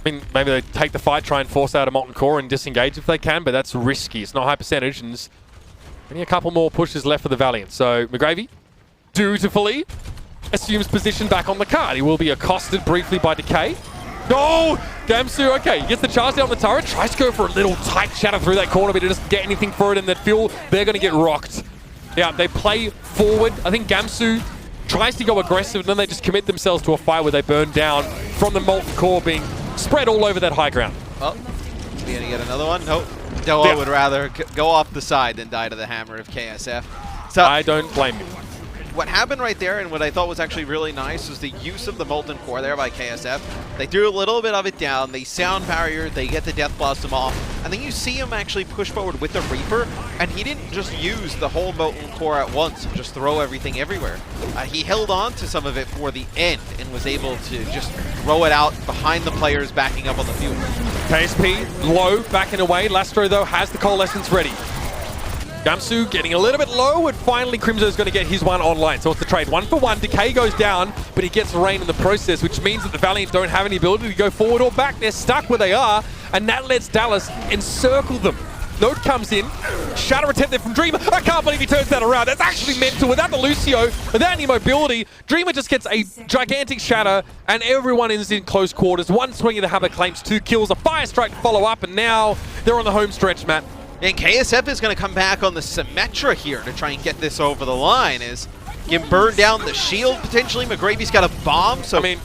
S5: I mean, maybe they take the fight, try and force out a Molten Core and disengage if they can, but that's risky. It's not high percentage, and there's only a couple more pushes left for the Valiant. So McGravy dutifully assumes position back on the card. He will be accosted briefly by Decay. No! Gamsu, okay, gets the charge down on the turret, tries to go for a little tight shadow through that corner, but he doesn't get anything for it, and that Fuel, they're going to get rocked. Yeah, they play forward. I think Gamsu tries to go aggressive, and then they just commit themselves to a fight where they burn down from the Molten Core being spread all over that high ground.
S6: Oh, we gonna get another one? Nope. Doa would rather go off the side than die to the hammer of KSF. So
S5: I don't blame you.
S6: What happened right there, and what I thought was actually really nice, was the use of the Molten Core there by KSF. They threw a little bit of it down, they sound barrier, they get the Death Blossom off, and then you see him actually push forward with the Reaper, and he didn't just use the whole Molten Core at once and just throw everything everywhere. He held on to some of it for the end and was able to just throw it out behind the players backing up on the field.
S5: KSP low, backing away. Lastro, though, has the Coalescence ready. Gamsu getting a little bit low, and finally Crimso's going to get his one online. So it's the trade. 1 for 1. Decay goes down, but he gets rain in the process, which means that the Valiant don't have any ability to go forward or back. They're stuck where they are, and that lets Dallas encircle them. Note comes in. Shatter attempt there from Dreamer. I can't believe he turns that around. That's actually mental. Without the Lucio, without any mobility, Dreamer just gets a gigantic shatter, and everyone is in close quarters. One swing of the hammer claims 2 kills. A fire strike follow up, and now they're on the home stretch, Matt.
S6: And KSF is going to come back on the Symmetra here to try and get this over the line. Is can burn down the shield potentially. McGravy's got a bomb, so
S5: I mean,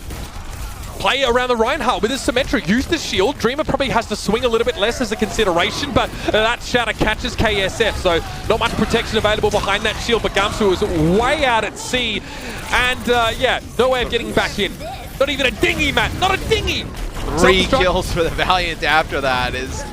S5: play around the Reinhardt with his Symmetra. Use the shield. Dreamer probably has to swing a little bit less as a consideration, but that shatter catches KSF, so not much protection available behind that shield. But Gamsu is way out at sea, and yeah, no way of getting back in. Not even a dinghy, Matt. Not a dinghy.
S6: 3 kills for the Valiant after that. Is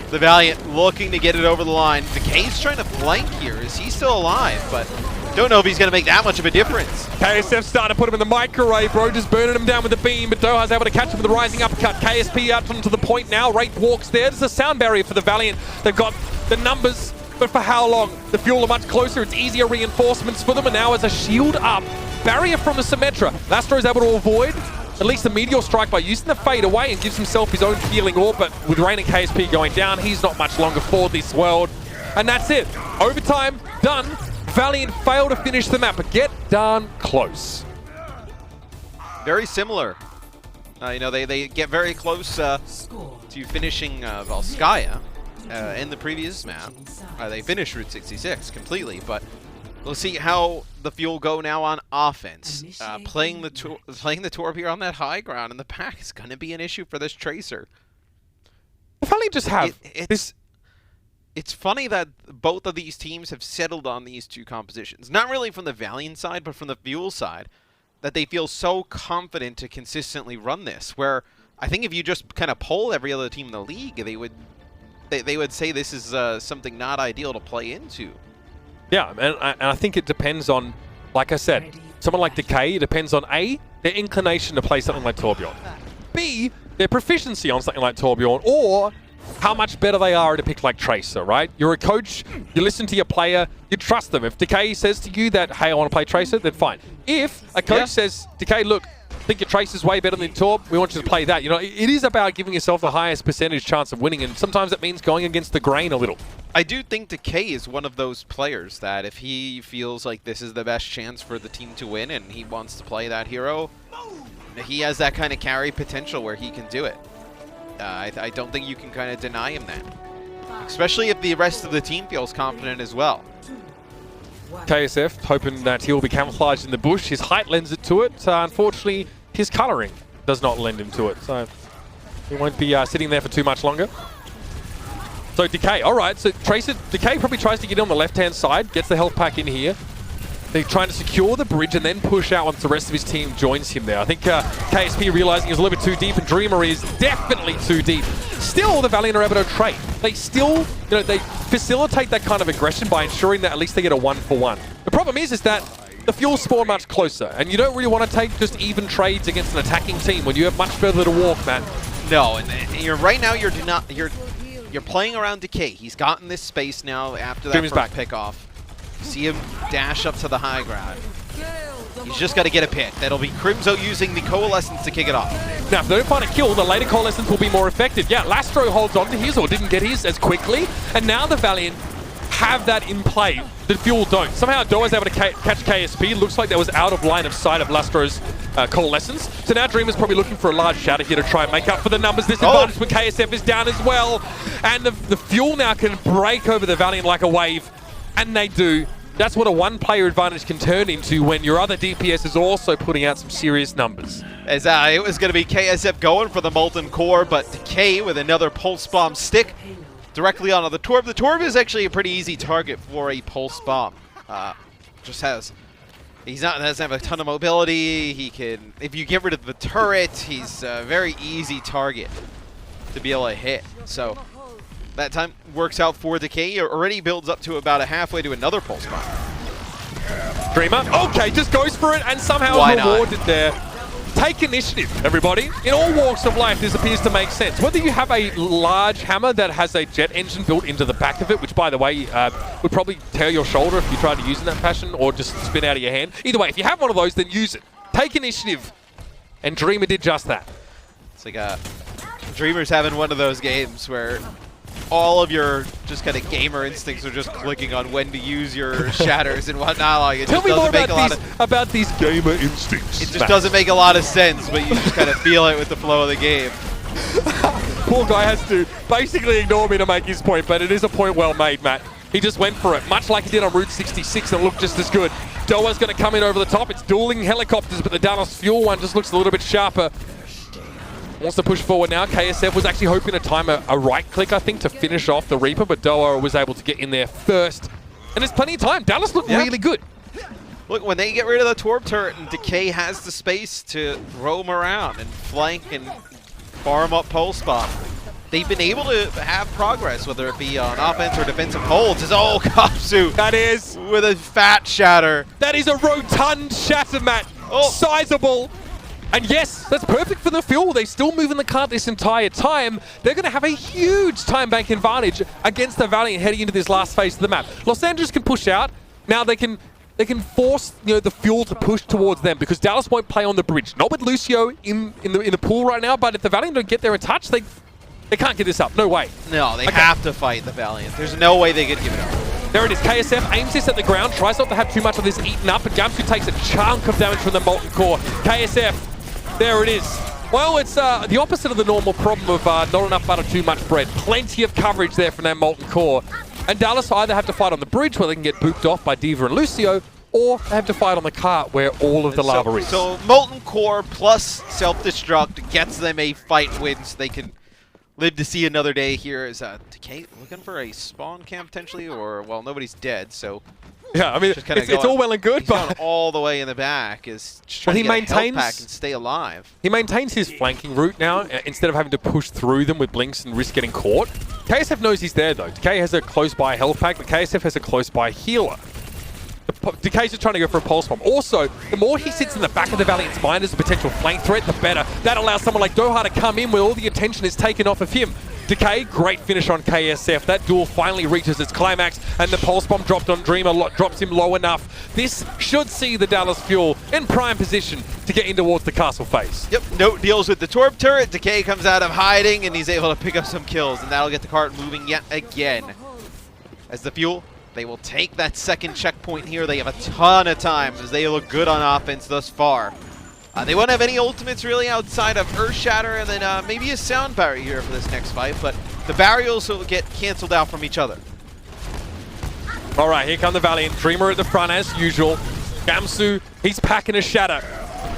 S6: the Valiant looking to get it over the line. Decay's trying to flank here. Is he still alive? But don't know if he's going to make that much of a difference.
S5: KSF starting to put him in the microwave, bro. Just burning him down with the beam, but Doha's able to catch him with the rising uppercut. KSP out onto the point now. Wraith walks there. There's a sound barrier for the Valiant. They've got the numbers, but for how long? The Fuel are much closer. It's easier reinforcements for them, and now as a shield up. Barrier from the Symmetra. Lastro is able to avoid at least the Meteor Strike by using the fade away and gives himself his own healing orb, but with Rain and KSP going down, he's not much longer for this world. And that's it. Overtime, done. Valiant fail to finish the map, but get darn close.
S6: Very similar. You know, they get very close to finishing Volskaya in the previous map. They finished Route 66 completely, but we'll see how the Fuel go now on offense. Playing the Torb here on that high ground in the back is going to be an issue for this Tracer.
S5: Valiant just have this.
S6: It's funny that both of these teams have settled on these two compositions. Not really from the Valiant side, but from the Fuel side, that they feel so confident to consistently run this, where I think if you just kind of poll every other team in the league, they would say this is something not ideal to play into.
S5: Yeah, and I think it depends on, like I said, someone like Decay, it depends on A, their inclination to play something like Torbjorn, B, their proficiency on something like Torbjorn, or how much better they are at a pick like Tracer, right? You're a coach, you listen to your player, you trust them. If Decay says to you that, hey, I want to play Tracer, then fine. If a coach says, Decay, look, I think your Tracer's way better than Torb, we want you to play that. You know, it is about giving yourself the highest percentage chance of winning, and sometimes it means going against the grain a little.
S6: I do think Decay is one of those players that if he feels like this is the best chance for the team to win and he wants to play that hero, he has that kind of carry potential where he can do it. I don't think you can kind of deny him that. Especially if the rest of the team feels confident as well.
S5: KSF hoping that he'll be camouflaged in the bush. His height lends it to it. Unfortunately, his colouring does not lend him to it. So He won't be sitting there for too much longer. So Decay, all right. So Decay probably tries to get in on the left-hand side, gets the health pack in here. They're trying to secure the bridge and then push out once the rest of his team joins him there. I think KSP realizing he's a little bit too deep, and Dreamer is definitely too deep. Still, the Valiant are able to trade. They still, they facilitate that kind of aggression by ensuring that at least they get a 1-for-1. The problem is that the fuel spawn much closer, and you don't really want to take just even trades against an attacking team when you have much further to walk, man.
S6: No, and you're right now. You're playing around Decay. He's gotten this space now after that first pick off. See him dash up to the high ground. He's just got to get a pick. That'll be Crimzo using the Coalescence to kick it off.
S5: Now, if they don't find a kill, the later Coalescence will be more effective. Yeah, Lastro holds on to his, or didn't get his as quickly, and now the Valiant have that in play. The Fuel don't. Somehow Doa's able to catch KSP. Looks like that was out of line of sight of Lastro's Coalescence. So now Dreamer's probably looking for a large shatter here to try and make up for the numbers disadvantage when KSF is down as well. And the Fuel now can break over the Valiant like a wave, and they do. That's what a one-player advantage can turn into when your other DPS is also putting out some serious numbers.
S6: As it was going to be KSF going for the Molten Core, but Decay with another Pulse Bomb stick directly onto the Torb. The Torb is actually a pretty easy target for a Pulse Bomb. Doesn't have a ton of mobility. He can, if you get rid of the turret, he's a very easy target to be able to hit. So that time works out for Decay. He already builds up to about a halfway to another Pulse Bomb.
S5: Dreamer, okay, just goes for it and somehow rewarded there. Take initiative, everybody. In all walks of life, this appears to make sense. Whether you have a large hammer that has a jet engine built into the back of it, which, by the way, would probably tear your shoulder if you tried to use it in that fashion, or just spin out of your hand. Either way, if you have one of those, then use it. Take initiative. And Dreamer did just that.
S6: It's like Dreamer's having one of those games where all of your just kind of gamer instincts are just clicking on when to use your shatters and whatnot. Like, it
S5: Tell
S6: just
S5: me more
S6: doesn't
S5: about these gamer instincts.
S6: It just doesn't make a lot of sense, but you just kind of feel it with the flow of the game.
S5: Poor guy has to basically ignore me to make his point, but it is a point well made, Matt. He just went for it, much like he did on Route 66, and it looked just as good. Doa's going to come in over the top. It's dueling helicopters, but the Dallas Fuel one just looks a little bit sharper. Wants to push forward now. KSF was actually hoping to time a right click, I think, to finish off the Reaper, but Doa was able to get in there first. And there's plenty of time. Dallas looked really good.
S6: Look, when they get rid of the Torb turret and Decay has the space to roam around and flank and farm up Pulse Bomb, they've been able to have progress, whether it be on offense or defensive holds. Kapsu.
S5: That is.
S6: With a fat shatter.
S5: That is a rotund shatter, Matt. Sizable. And yes, that's perfect for the Fuel. They still move in the cart this entire time. They're going to have a huge time bank advantage against the Valiant heading into this last phase of the map. Los Angeles can push out. Now they can force the Fuel to push towards them because Dallas won't play on the bridge. Not with Lucio in the pool right now, but if the Valiant don't get there a touch, they can't get this up. No way.
S6: No, they have to fight the Valiant. There's no way they could give it up.
S5: There it is. KSF aims this at the ground, tries not to have too much of this eaten up, and Gamsu takes a chunk of damage from the Molten Core. KSF, there it is. Well, it's the opposite of the normal problem of not enough butter, too much bread. Plenty of coverage there from that Molten Core. And Dallas either have to fight on the bridge where they can get booped off by D.Va and Lucio, or they have to fight on the cart where all of the lava is.
S6: So Molten Core plus self-destruct gets them a fight win so they can live to see another day here. Is Decay looking for a spawn camp potentially, or, well, nobody's dead, so...
S5: Yeah, I mean, it's all well and good,
S6: he's
S5: but...
S6: all the way in the back is just trying to get a health pack and stay alive.
S5: He maintains his flanking route now, instead of having to push through them with blinks and risk getting caught. KSF knows he's there, though. Decay has a close-by health pack, but KSF has a close-by healer. Decay's just trying to go for a pulse bomb. Also, the more he sits in the back of the Valiant's mind as a potential flank threat, the better. That allows someone like Doha to come in where all the attention is taken off of him. Decay, great finish on KSF. That duel finally reaches its climax, and the pulse bomb dropped on Dreamer drops him low enough. This should see the Dallas Fuel in prime position to get in towards the castle face.
S6: Yep, no deals with the Torb turret. Decay comes out of hiding, and he's able to pick up some kills, and that'll get the cart moving yet again. As the Fuel, they will take that second checkpoint here. They have a ton of time as they look good on offense thus far. They won't have any ultimates really outside of Earth Shatter and then maybe a Sound Barrier here for this next fight, but the barriers will get canceled out from each other.
S5: All right, here come the Valiant. Dreamer at the front as usual. Gamsu, he's packing a shatter.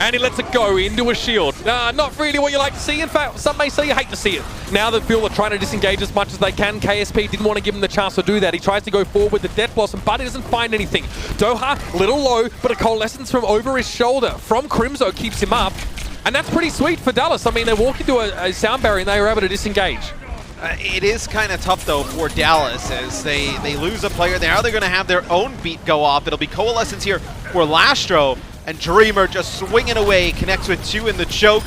S5: And he lets it go into a shield. Not really what you like to see. In fact, some may say you hate to see it. Now that Fuel are trying to disengage as much as they can, KSP didn't want to give him the chance to do that. He tries to go forward with the Death Blossom, but he doesn't find anything. Doha, little low, but a Coalescence from over his shoulder from Crimzo keeps him up. And that's pretty sweet for Dallas. I mean, they walk into a sound barrier and they were able to disengage.
S6: It is kind of tough, though, for Dallas as they lose a player. Now they're going to have their own beat go off. It'll be Coalescence here for Lastro. And Dreamer just swinging away, connects with 2 in the choke.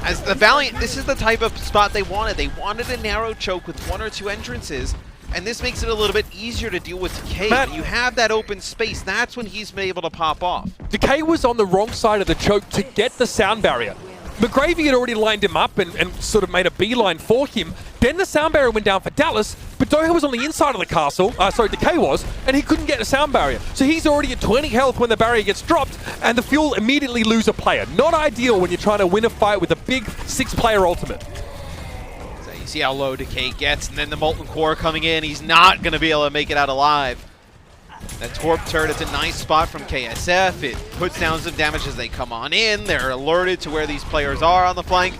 S6: As the Valiant, this is the type of spot they wanted. They wanted a narrow choke with 1 or 2 entrances, and this makes it a little bit easier to deal with Decay. When you have that open space, that's when he's been able to pop off.
S5: Decay was on the wrong side of the choke to get the sound barrier. McGravy had already lined him up and sort of made a beeline for him. Then the sound barrier went down for Dallas, but Doha was on the inside of the castle, Decay was, and he couldn't get a sound barrier. So he's already at 20 health when the barrier gets dropped, and the Fuel immediately lose a player. Not ideal when you're trying to win a fight with a big 6-player ultimate.
S6: So you see how low Decay gets, and then the Molten Core coming in. He's not going to be able to make it out alive. That Torp turret is a nice spot from KSF. It puts down some damage as they come on in. They're alerted to where these players are on the flank.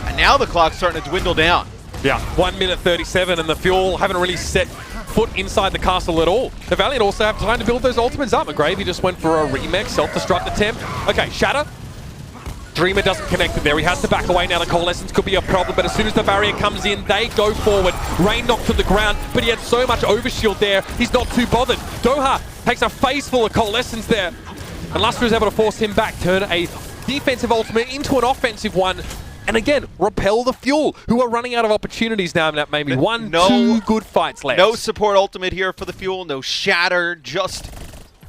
S6: And now the clock's starting to dwindle down.
S5: Yeah, 1 minute 37, and the Fuel haven't really set foot inside the castle at all. The Valiant also have time to build those ultimates up. McGravy just went for a remix, self-destruct attempt. Okay, Shatter. Dreamer doesn't connect it there. He has to back away now. The Coalescence could be a problem, but as soon as the barrier comes in, they go forward. Rain knocked to the ground, but he had so much overshield there, he's not too bothered. Doha takes a face full of Coalescence there, and Lustre is able to force him back, turn a defensive ultimate into an offensive one, and again, repel the Fuel, who are running out of opportunities now. Maybe two good fights left.
S6: No support ultimate here for the Fuel, no Shatter, just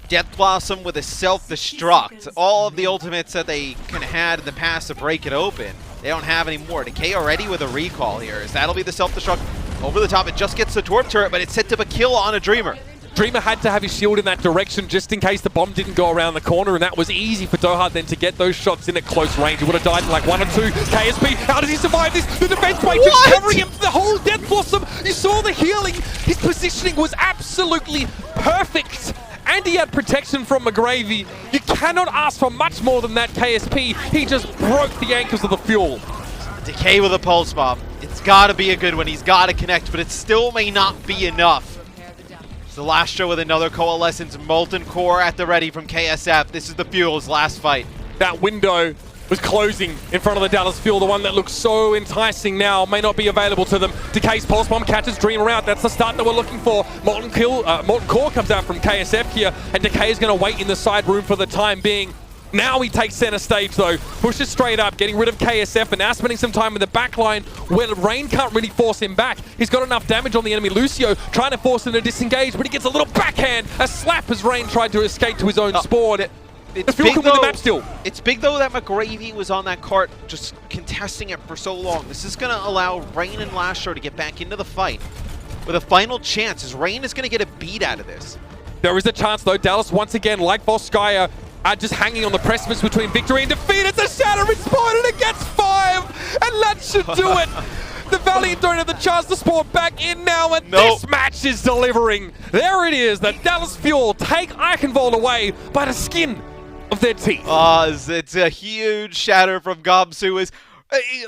S6: Death Blossom with a self-destruct. All of the ultimates that they kind of had in the past to break it open, they don't have any more. Decay already with a recall here, as that'll be the self-destruct over the top. It just gets the Torp turret, but it set up a kill on a Dreamer.
S5: Dreamer had to have his shield in that direction just in case the bomb didn't go around the corner, and that was easy for Doha then to get those shots in at close range. He would have died in like 1 or 2. KSP, how does he survive this? The defense matrix covering him, the whole Death Blossom. You saw the healing. His positioning was absolutely perfect. And he had protection from McGravy. You cannot ask for much more than that, KSP. He just broke the ankles of the Fuel.
S6: Decay with a pulse bomb. It's got to be a good one. He's got to connect, but it still may not be enough. The Lastro with another Coalescence Molten Core at the ready from KSF. This is the Fuel's last fight.
S5: That window was closing in front of the Dallas Fuel. The one that looks so enticing now may not be available to them. Decay's Pulse Bomb catches Dreamer out. That's the start that we're looking for. Molten Core comes out from KSF here, and Decay is going to wait in the side room for the time being. Now he takes center stage though, pushes straight up, getting rid of KSF, and now spending some time in the back line where Rain can't really force him back. He's got enough damage on the enemy. Lucio trying to force him to disengage, but he gets a little backhand, a slap as Rain tried to escape to his own spawn.
S6: It's big, though, the map still. It's big though that McGravy was on that cart just contesting it for so long. This is going to allow Rain and Lastro to get back into the fight with a final chance, as Rain is going to get a beat out of this.
S5: There is a chance though. Dallas once again, like Volskaya, are just hanging on the precipice between victory and defeat. It's a Shatter in spawn and it gets 5, and that should do it. The Valiant don't have the chance to spawn back in now, and this match is delivering. There it is. The Dallas Fuel take Eichenwald away by the skin of their teeth.
S6: It's a huge Shatter from Guangzhou.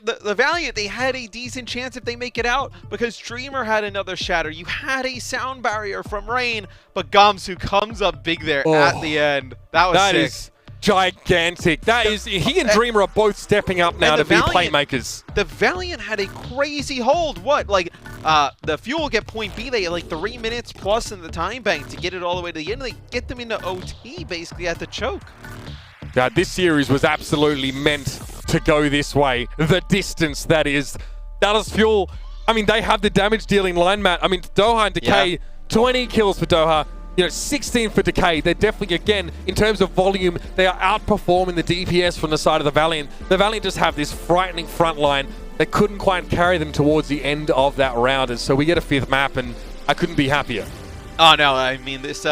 S6: The Valiant, they had a decent chance if they make it out, because Dreamer had another Shatter. You had a sound barrier from Rain, but Guangzhou comes up big there at the end. That was sick.
S5: Is gigantic. He and Dreamer are both stepping up now to be playmakers.
S6: The Valiant had a crazy hold. The Fuel get point B. They had like 3 minutes plus in the time bank to get it all the way to the end. They get them into OT basically at the choke.
S5: This series was absolutely meant to go this way. The distance, that is. Dallas Fuel, I mean, they have the damage dealing line, Matt. I mean, Doha and Decay, 20 kills for Doha, 16 for Decay. They're definitely, again, in terms of volume, they are outperforming the DPS from the side of the Valiant. The Valiant just have this frightening front line. They couldn't quite carry them towards the end of that round, and so we get a 5th map, and I couldn't be happier.
S6: Oh, no, I mean, this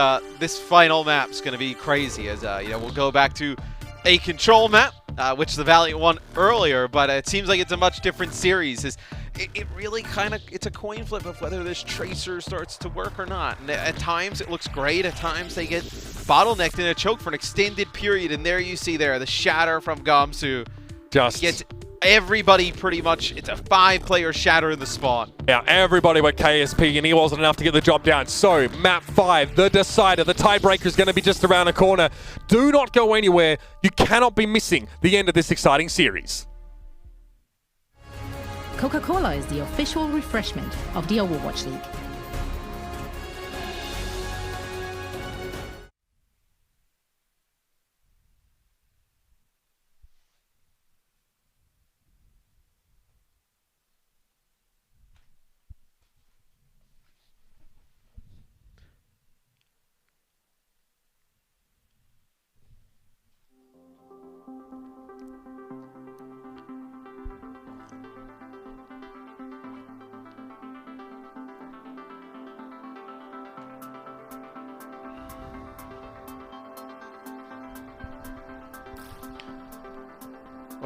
S6: final map's going to be crazy, as, we'll go back to a control map, which the Valiant won earlier, but it seems like it's a much different series. It really it's a coin flip of whether this Tracer starts to work or not. And at times it looks great, at times they get bottlenecked in a choke for an extended period, and there you see there the shatter from Guangzhou.
S5: Just
S6: gets everybody pretty much. It's a 5-player shatter in the spawn.
S5: Yeah, everybody but KSP, and he wasn't enough to get the job down. So, map 5, the decider, the tiebreaker is going to be just around the corner. Do not go anywhere. You cannot be missing the end of this exciting series.
S4: Coca-Cola is the official refreshment of the Overwatch League.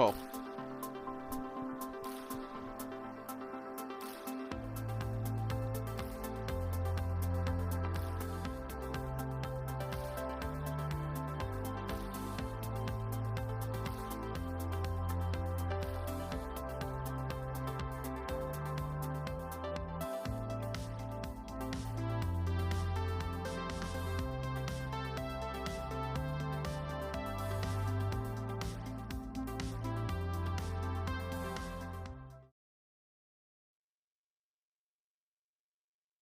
S6: Oh.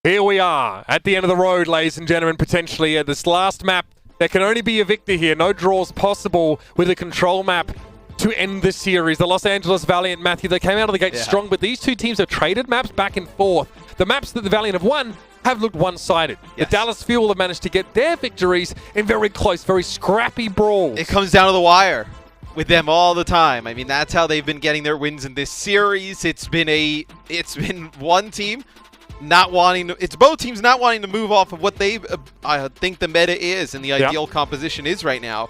S5: Here we are at the end of the road, ladies and gentlemen, potentially at this last map. There can only be a victor here. No draws possible with a control map to end the series. The Los Angeles Valiant, Matthew, they came out of the gate strong, but these two teams have traded maps back and forth. The maps that the Valiant have won have looked one-sided.
S6: Yes.
S5: The Dallas Fuel have managed to get their victories in very close, very scrappy brawls.
S6: It comes down to the wire with them all the time. I mean, that's how they've been getting their wins in this series. It's been one team not wanting to, it's both teams not wanting to move off of what they I think the meta is and the ideal composition is right now.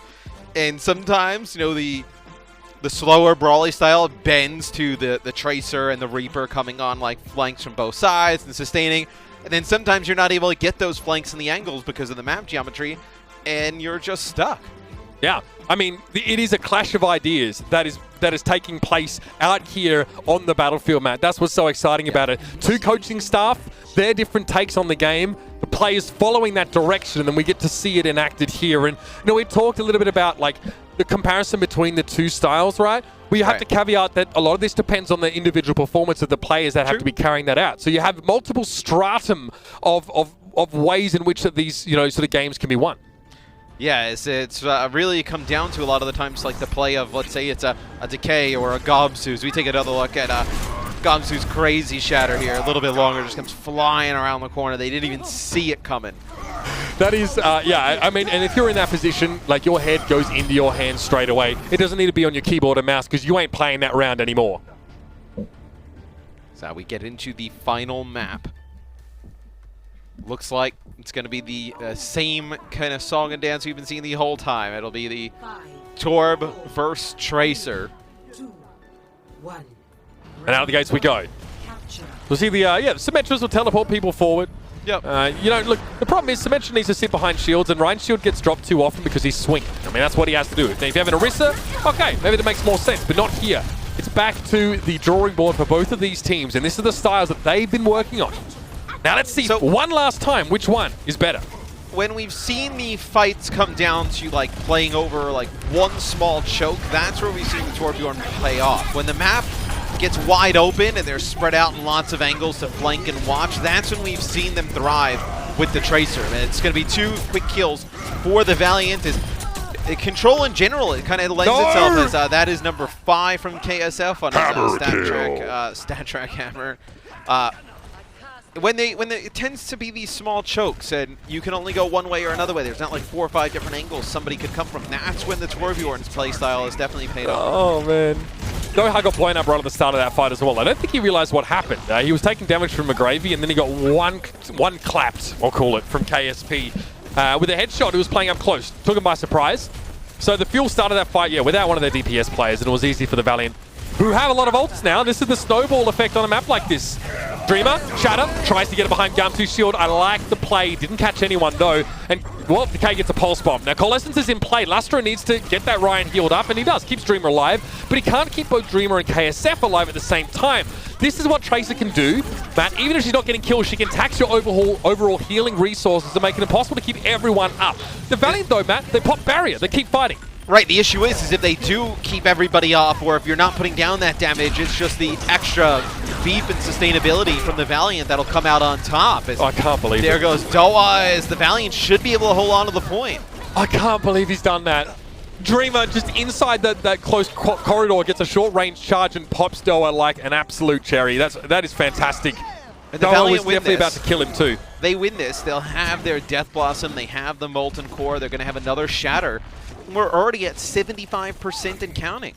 S6: And sometimes, you know, the slower brawly style bends to the Tracer and the Reaper coming on like flanks from both sides and sustaining. And then sometimes you're not able to get those flanks and the angles because of the map geometry, and you're just stuck.
S5: Yeah, I mean, it is a clash of ideas that is taking place out here on the battlefield, Matt. That's what's so exciting about it. Two coaching staff, their different takes on the game, the players following that direction, and then we get to see it enacted here. And you know, we talked a little bit about like the comparison between the two styles, right? We have to caveat that a lot of this depends on the individual performance of the players that have to be carrying that out. So you have multiple stratum of ways in which these, you know, sort of games can be won.
S6: Yeah, it's really come down to a lot of the times like the play of, let's say it's a Decay or a Guangzhou. We take another look at Guangzhou's crazy shatter here. A little bit longer, just comes flying around the corner. They didn't even see it coming.
S5: That is, yeah, I mean, and if you're in that position, like your head goes into your hand straight away. It doesn't need to be on your keyboard and mouse because you ain't playing that round anymore.
S6: So we get into the final map. Looks like it's going to be the same kind of song and dance we've been seeing the whole time. It'll be the Torb versus Tracer.
S7: 2, 1.
S5: And out of the gates we go. We'll see the, Symmetras will teleport people forward.
S6: Yep.
S5: You know, look, the problem is Symmetra needs to sit behind shields, and Ryan's shield gets dropped too often because he's swinging. I mean, that's what he has to do. If you have an Orisa, okay, maybe that makes more sense, but not here. It's back to the drawing board for both of these teams, and this is the styles that they've been working on. Now let's see one last time which one is better.
S6: When we've seen the fights come down to like playing over like one small choke, that's where we've seen the Torbjorn play off. When the map gets wide open and they're spread out in lots of angles to flank and watch, that's when we've seen them thrive with the Tracer. And it's going to be 2 quick kills for the Valiant. Control in general, it kind of lends itself as that is number 5 from KSF on his stat track hammer. When it tends to be these small chokes and you can only go one way or another way, there's not like 4 or 5 different angles somebody could come from. That's when the Torbjorn's playstyle has definitely paid off.
S5: Oh man. Goha got blown up right at the start of that fight as well. I don't think he realized what happened. He was taking damage from McGravy and then he got one clapped, I'll call it, from KSP. With a headshot, he was playing up close. Took him by surprise. So the Fuel started that fight, without one of their DPS players, and it was easy for the Valiant who have a lot of ults now. This is the snowball effect on a map like this. Dreamer, Shatter, tries to get it behind Guangzhou's shield. I like the play. Didn't catch anyone, though. And, well, Decay gets a pulse bomb. Now, Coalescence is in play. Lastro needs to get that Ryan healed up, and he does. Keeps Dreamer alive, but he can't keep both Dreamer and KSF alive at the same time. This is what Tracer can do, Matt. Even if she's not getting kills, she can tax your overall healing resources to make it impossible to keep everyone up. The Valiant, though, Matt, they pop barrier. They keep fighting.
S6: Right, the issue is if they do keep everybody off, or if you're not putting down that damage, it's just the extra beef and sustainability from the Valiant that'll come out on top.
S5: I can't believe
S6: there
S5: it.
S6: There goes Doa, as the Valiant should be able to hold on to the point.
S5: I can't believe he's done that. Dreamer just inside that close corridor gets a short-range charge and pops Doa like an absolute cherry. That is fantastic.
S6: And the
S5: Doa
S6: Valiant
S5: was definitely about to kill him too.
S6: They win this. They'll have their Death Blossom. They have the Molten Core. They're going to have another Shatter. We're already at 75% and counting.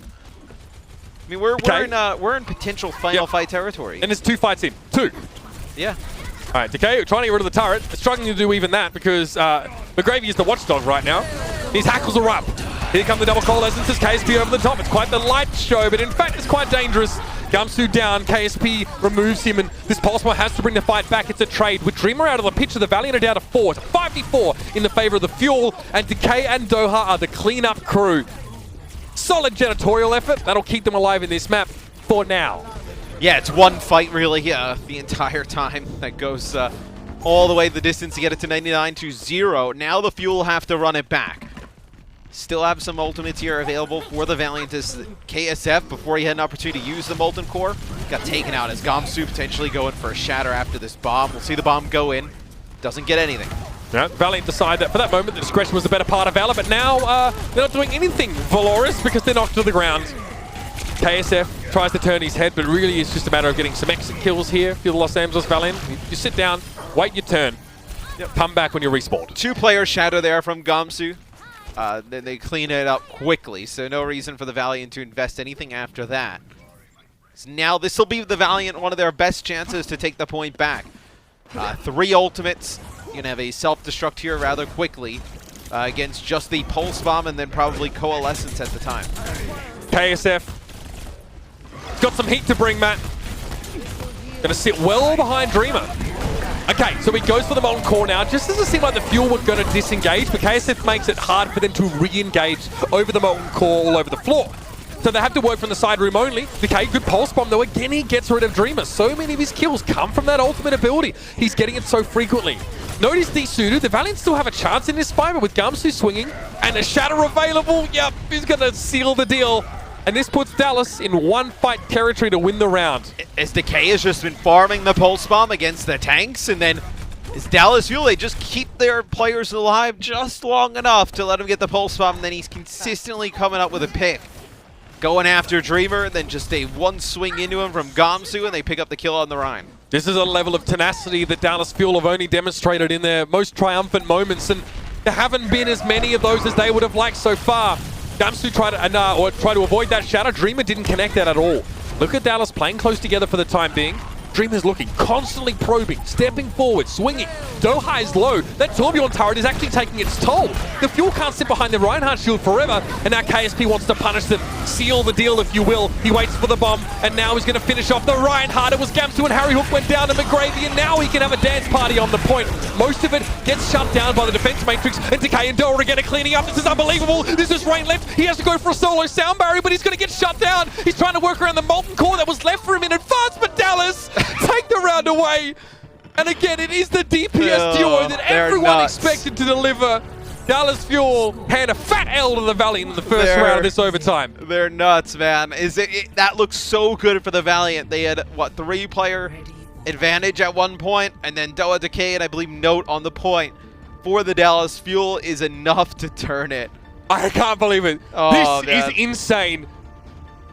S6: I mean, we're in potential final fight territory.
S5: And there's 2 fights in. 2.
S6: Yeah.
S5: All right, Decay trying to get rid of the turret. Struggling to do even that because McGravy is the watchdog right now. His hackles are up. Here come the double Coalescences. KSP over the top. It's quite the light show, but in fact, it's quite dangerous. Guangzhou down. KSP removes him, and this Pulse Bomb has to bring the fight back. It's a trade. With Dreamer out of the picture, the Valiant are down to 4. It's 5v4 in the favor of the Fuel, and Decay and Doha are the cleanup crew. Solid janitorial effort. That'll keep them alive in this map for now.
S6: Yeah, it's one fight really the entire time that goes all the way the distance to get it to 99-0. Now the Fuel have to run it back. Still have some ultimates here available for the Valiant as KSF, before he had an opportunity to use the Molten Core, got taken out as Guangzhou potentially going for a Shatter after this bomb. We'll see the bomb go in. Doesn't get anything.
S5: Yeah, Valiant decide that for that moment the discretion was the better part of Valor, but now they're not doing anything, Valoris, because they're knocked to the ground. KSF tries to turn his head, but really it's just a matter of getting some exit kills here for the Los Angeles Valiant. You sit down, wait your turn, come back when you're respawned.
S6: 2-player Shatter there from Guangzhou. Then they clean it up quickly, so no reason for the Valiant to invest anything after that. So now this will be the Valiant one of their best chances to take the point back. 3 ultimates. You're going to have a self-destruct here rather quickly against just the Pulse Bomb and then probably Coalescence at the time.
S5: KSF got some heat to bring, Matt. Going to sit well behind Dreamer. Okay, so he goes for the Molten Core now. Just doesn't seem like the Fuel were going to disengage, but KSF makes it hard for them to re-engage over the Molten Core all over the floor. So they have to work from the side room only. Okay, good Pulse Bomb, though. Again, he gets rid of Dreamer. So many of his kills come from that ultimate ability. He's getting it so frequently. Notice desuited. The Valiant still have a chance in this fight, but with Guangzhou swinging and a Shatter available, yep, he's going to seal the deal. And this puts Dallas in 1-fight territory to win the round.
S6: As Decay has just been farming the Pulse Bomb against the tanks, and then as Dallas Fuel, they just keep their players alive just long enough to let him get the Pulse Bomb, and then he's consistently coming up with a pick. Going after Dreamer, and then just a one swing into him from Guangzhou, and they pick up the kill on the Rhine.
S5: This is a level of tenacity that Dallas Fuel have only demonstrated in their most triumphant moments, and there haven't been as many of those as they would have liked so far. Guangzhou try to avoid that Shatter. Dreamer didn't connect that at all. Look at Dallas playing close together for the time being. Dreamer's looking, constantly probing, stepping forward, swinging. Doha is low. That Tourbillon turret is actually taking its toll. The Fuel can't sit behind the Reinhardt shield forever, and now KSP wants to punish them. Seal the deal, if you will. He waits for the bomb, and now he's going to finish off the Reinhardt. It was Guangzhou and Harry Hook went down to McGravy, and now he can have a dance party on the point. Most of it gets shut down by the defense matrix, and Decay and Doha again are cleaning up. This is unbelievable. This is Rain left. He has to go for a solo sound barrier, but he's going to get shut down. He's trying to work around the Molten Core that was left for him in advance, but Dallas take the round away. And again, it is the DPS duo that everyone expected to deliver. Dallas Fuel hand a fat L to the Valiant in the first round of this overtime.
S6: They're nuts, man. That looks so good for the Valiant. They had, what, 3-player advantage at one point, and then Doa, Decay, and I believe Note on the point for the Dallas Fuel is enough to turn it.
S5: I can't believe it.
S6: Oh,
S5: this is insane.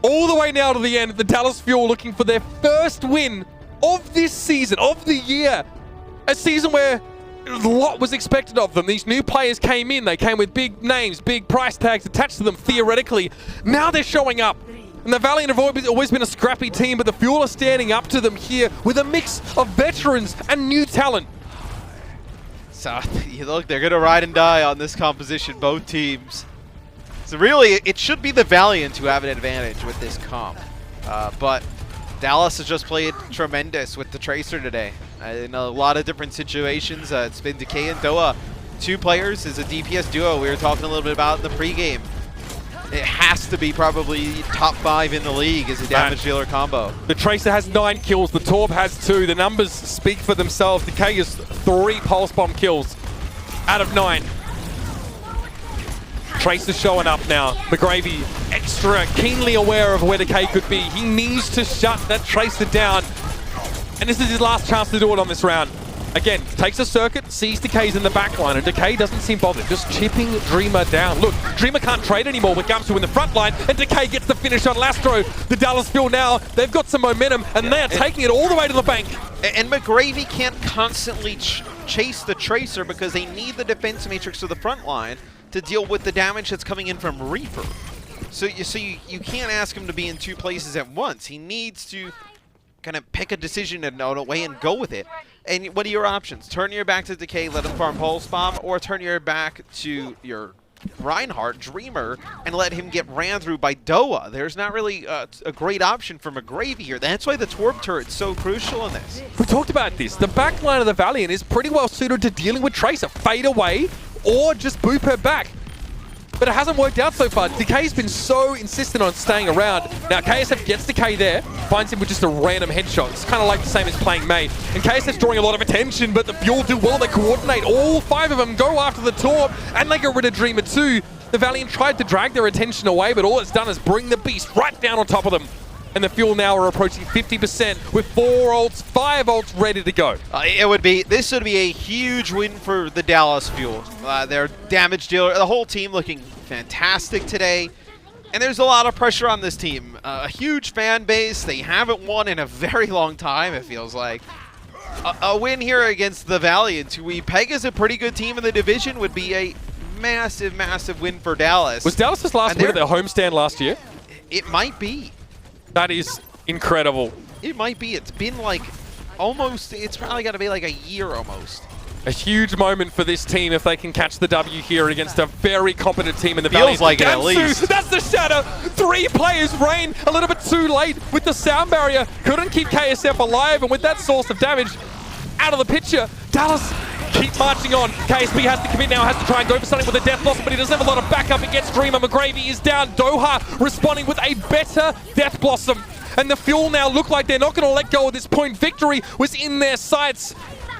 S5: All the way now to the end, the Dallas Fuel looking for their first win of this season, of the year. A season where a lot was expected of them. These new players came in. They came with big names, big price tags attached to them theoretically. Now they're showing up. And the Valiant have always been a scrappy team, but the Fuel are standing up to them here with a mix of veterans and new talent.
S6: So, you look, they're going to ride and die on this composition, both teams. So really, it should be the Valiant who have an advantage with this comp. But Dallas has just played tremendous with the Tracer today. In a lot of different situations, it's been Decay and Doa. 2 players is a DPS duo we were talking a little bit about in the pregame. It has to be probably top 5 in the league as a damage dealer combo.
S5: The Tracer has 9 kills, the Torb has 2. The numbers speak for themselves. Decay has 3 Pulse Bomb kills out of 9. Tracer showing up now. McGravy extra keenly aware of where Decay could be. He needs to shut that Tracer down. And this is his last chance to do it on this round. Again, takes a circuit, sees Decay's in the back line, and Decay doesn't seem bothered, just chipping Dreamer down. Look, Dreamer can't trade anymore with Guangzhou in the front line, and Decay gets the finish on Lastro. The Dallas Fuel now, they've got some momentum, and they're taking it all the way to the bank.
S6: And McGravy can't constantly chase the Tracer because they need the defense matrix to the front line to deal with the damage that's coming in from Reaper. So you can't ask him to be in 2 places at once. He needs to kind of pick a decision and away and go with it. And what are your options? Turn your back to Decay, let him farm Pulse Bomb, or turn your back to your Reinhardt, Dreamer, and let him get ran through by Doa. There's not really a great option for McGravy here. That's why the Torb turret's so crucial in this.
S5: We talked about this. The back line of the Valiant is pretty well suited to dealing with Tracer. Fade away, or just boop her back. But it hasn't worked out so far. Decay's been so insistent on staying around. Now, KSF gets Decay there, finds him with just a random headshot. It's kind of like the same as playing May. And KSF's drawing a lot of attention, but the Fuel do well. They coordinate. All 5 of them go after the Torb, and they get rid of Dreamer too. The Valiant tried to drag their attention away, but all it's done is bring the Beast right down on top of them. And the Fuel now are approaching 50% with 4 ults, 5 ults ready to go.
S6: This would be a huge win for the Dallas Fuel. Their damage dealer, the whole team looking fantastic today. And there's a lot of pressure on this team. A huge fan base. They haven't won in a very long time, it feels like. A win here against the Valiant, who we peg as a pretty good team in the division, would be a massive, massive win for Dallas.
S5: Was Dallas's last win at their homestand last year?
S6: It might be.
S5: That is incredible.
S6: It might be. It's been like almost, it's probably got to be like a year almost.
S5: A huge moment for this team if they can catch the W here against a very competent team in the Valiant.
S6: Feels like it at least.
S5: That's the shatter. 3 players reign a little bit too late with the sound barrier. Couldn't keep KSF alive, and with that source of damage out of the picture, Dallas keep marching on. KSP has to commit now, has to try and go for something with a Death Blossom, but he doesn't have a lot of backup against Dreamer. McGravy is down. Doha responding with a better Death Blossom. And the Fuel now look like they're not going to let go at this point. Victory was in their sights.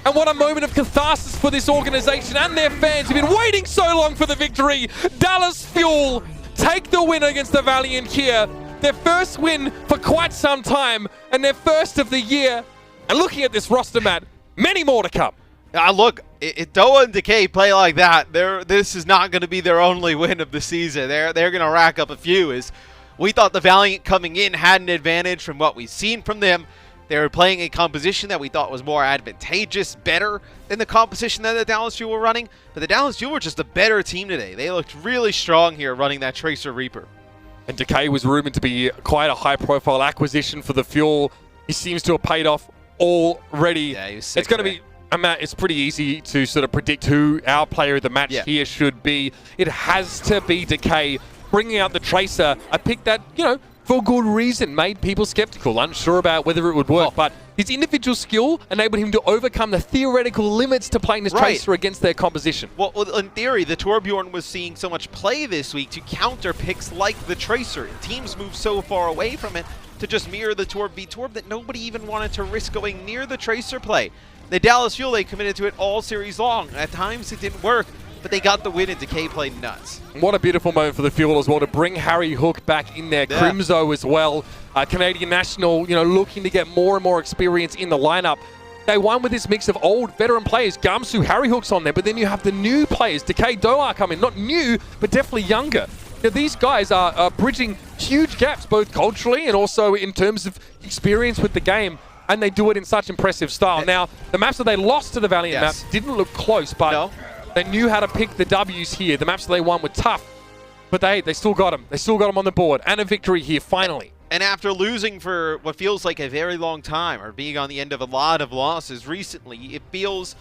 S5: And what a moment of catharsis for this organization and their fans who've been waiting so long for the victory. Dallas Fuel take the win against the Valiant here. Their first win for quite some time and their first of the year. And looking at this roster, Matt, many more to come.
S6: Look, if Doa and Decay play like that, this is not going to be their only win of the season. They're going to rack up a few. We thought the Valiant coming in had an advantage from what we've seen from them. They were playing a composition that we thought was more advantageous, better than the composition that the Dallas Fuel were running. But the Dallas Fuel were just a better team today. They looked really strong here running that Tracer Reaper.
S5: And Decay was rumored to be quite a high-profile acquisition for the Fuel. He seems to have paid off already.
S6: Yeah, he was sick.
S5: It's going to be... Matt, it's pretty easy to sort of predict who our player of the match here should be. It has to be Decay. Bringing out the Tracer, a pick that, for good reason, made people skeptical, unsure about whether it would work. But his individual skill enabled him to overcome the theoretical limits to playing this Tracer against their composition.
S6: Well, in theory, the Torbjorn was seeing so much play this week to counter picks like the Tracer. Teams moved so far away from it to just mirror the Torb v Torb that nobody even wanted to risk going near the Tracer play. The Dallas Fuel, they committed to it all series long. At times, it didn't work, but they got the win and Decay played nuts.
S5: What a beautiful moment for the Fuel as well to bring Harry Hook back in there. Yeah. Crimzo as well. Canadian national, looking to get more and more experience in the lineup. They won with this mix of old veteran players. Guangzhou, Harry Hook's on there, but then you have the new players. Decay, Doha coming. Not new, but definitely younger. These guys are bridging huge gaps, both culturally and also in terms of experience with the game. And they do it in such impressive style. Now, the maps that they lost to the Valiant map didn't look close, but they knew how to pick the W's here. The maps that they won were tough, but they still got them. They still got them on the board. And a victory here, finally.
S6: And after losing for what feels like a very long time, or being on the end of a lot of losses recently, it feels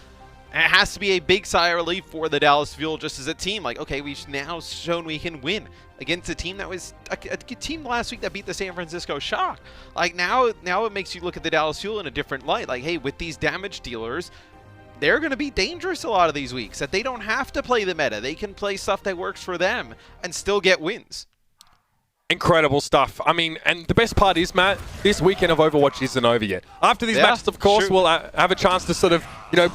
S6: And it has to be a big sigh of relief for the Dallas Fuel just as a team. Like, okay, we've now shown we can win against a team that was a team last week that beat the San Francisco Shock. Like, now it makes you look at the Dallas Fuel in a different light. Like, hey, with these damage dealers, they're going to be dangerous a lot of these weeks. That they don't have to play the meta. They can play stuff that works for them and still get wins.
S5: Incredible stuff. I mean, and the best part is, Matt, this weekend of Overwatch isn't over yet. After these matches, of course, we'll have a chance to sort of,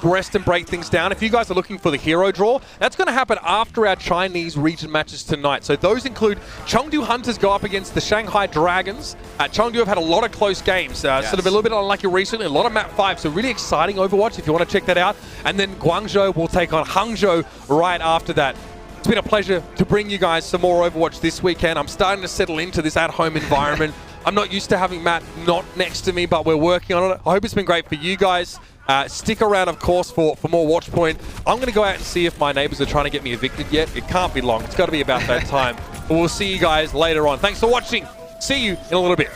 S5: rest and break things down. If you guys are looking for the hero draw, that's going to happen after our Chinese region matches tonight. So those include Chengdu Hunters go up against the Shanghai Dragons. Chengdu have had a lot of close games, sort of a little bit unlucky recently, a lot of map 5, so really exciting Overwatch if you want to check that out. And then Guangzhou will take on Hangzhou right after that. It's been a pleasure to bring you guys some more Overwatch this weekend. I'm starting to settle into this at-home environment. I'm not used to having Matt not next to me, but we're working on it. I hope it's been great for you guys. Stick around, of course, for more Watchpoint. I'm going to go out and see if my neighbors are trying to get me evicted yet. It can't be long. It's got to be about that time. But we'll see you guys later on. Thanks for watching. See you in a little bit.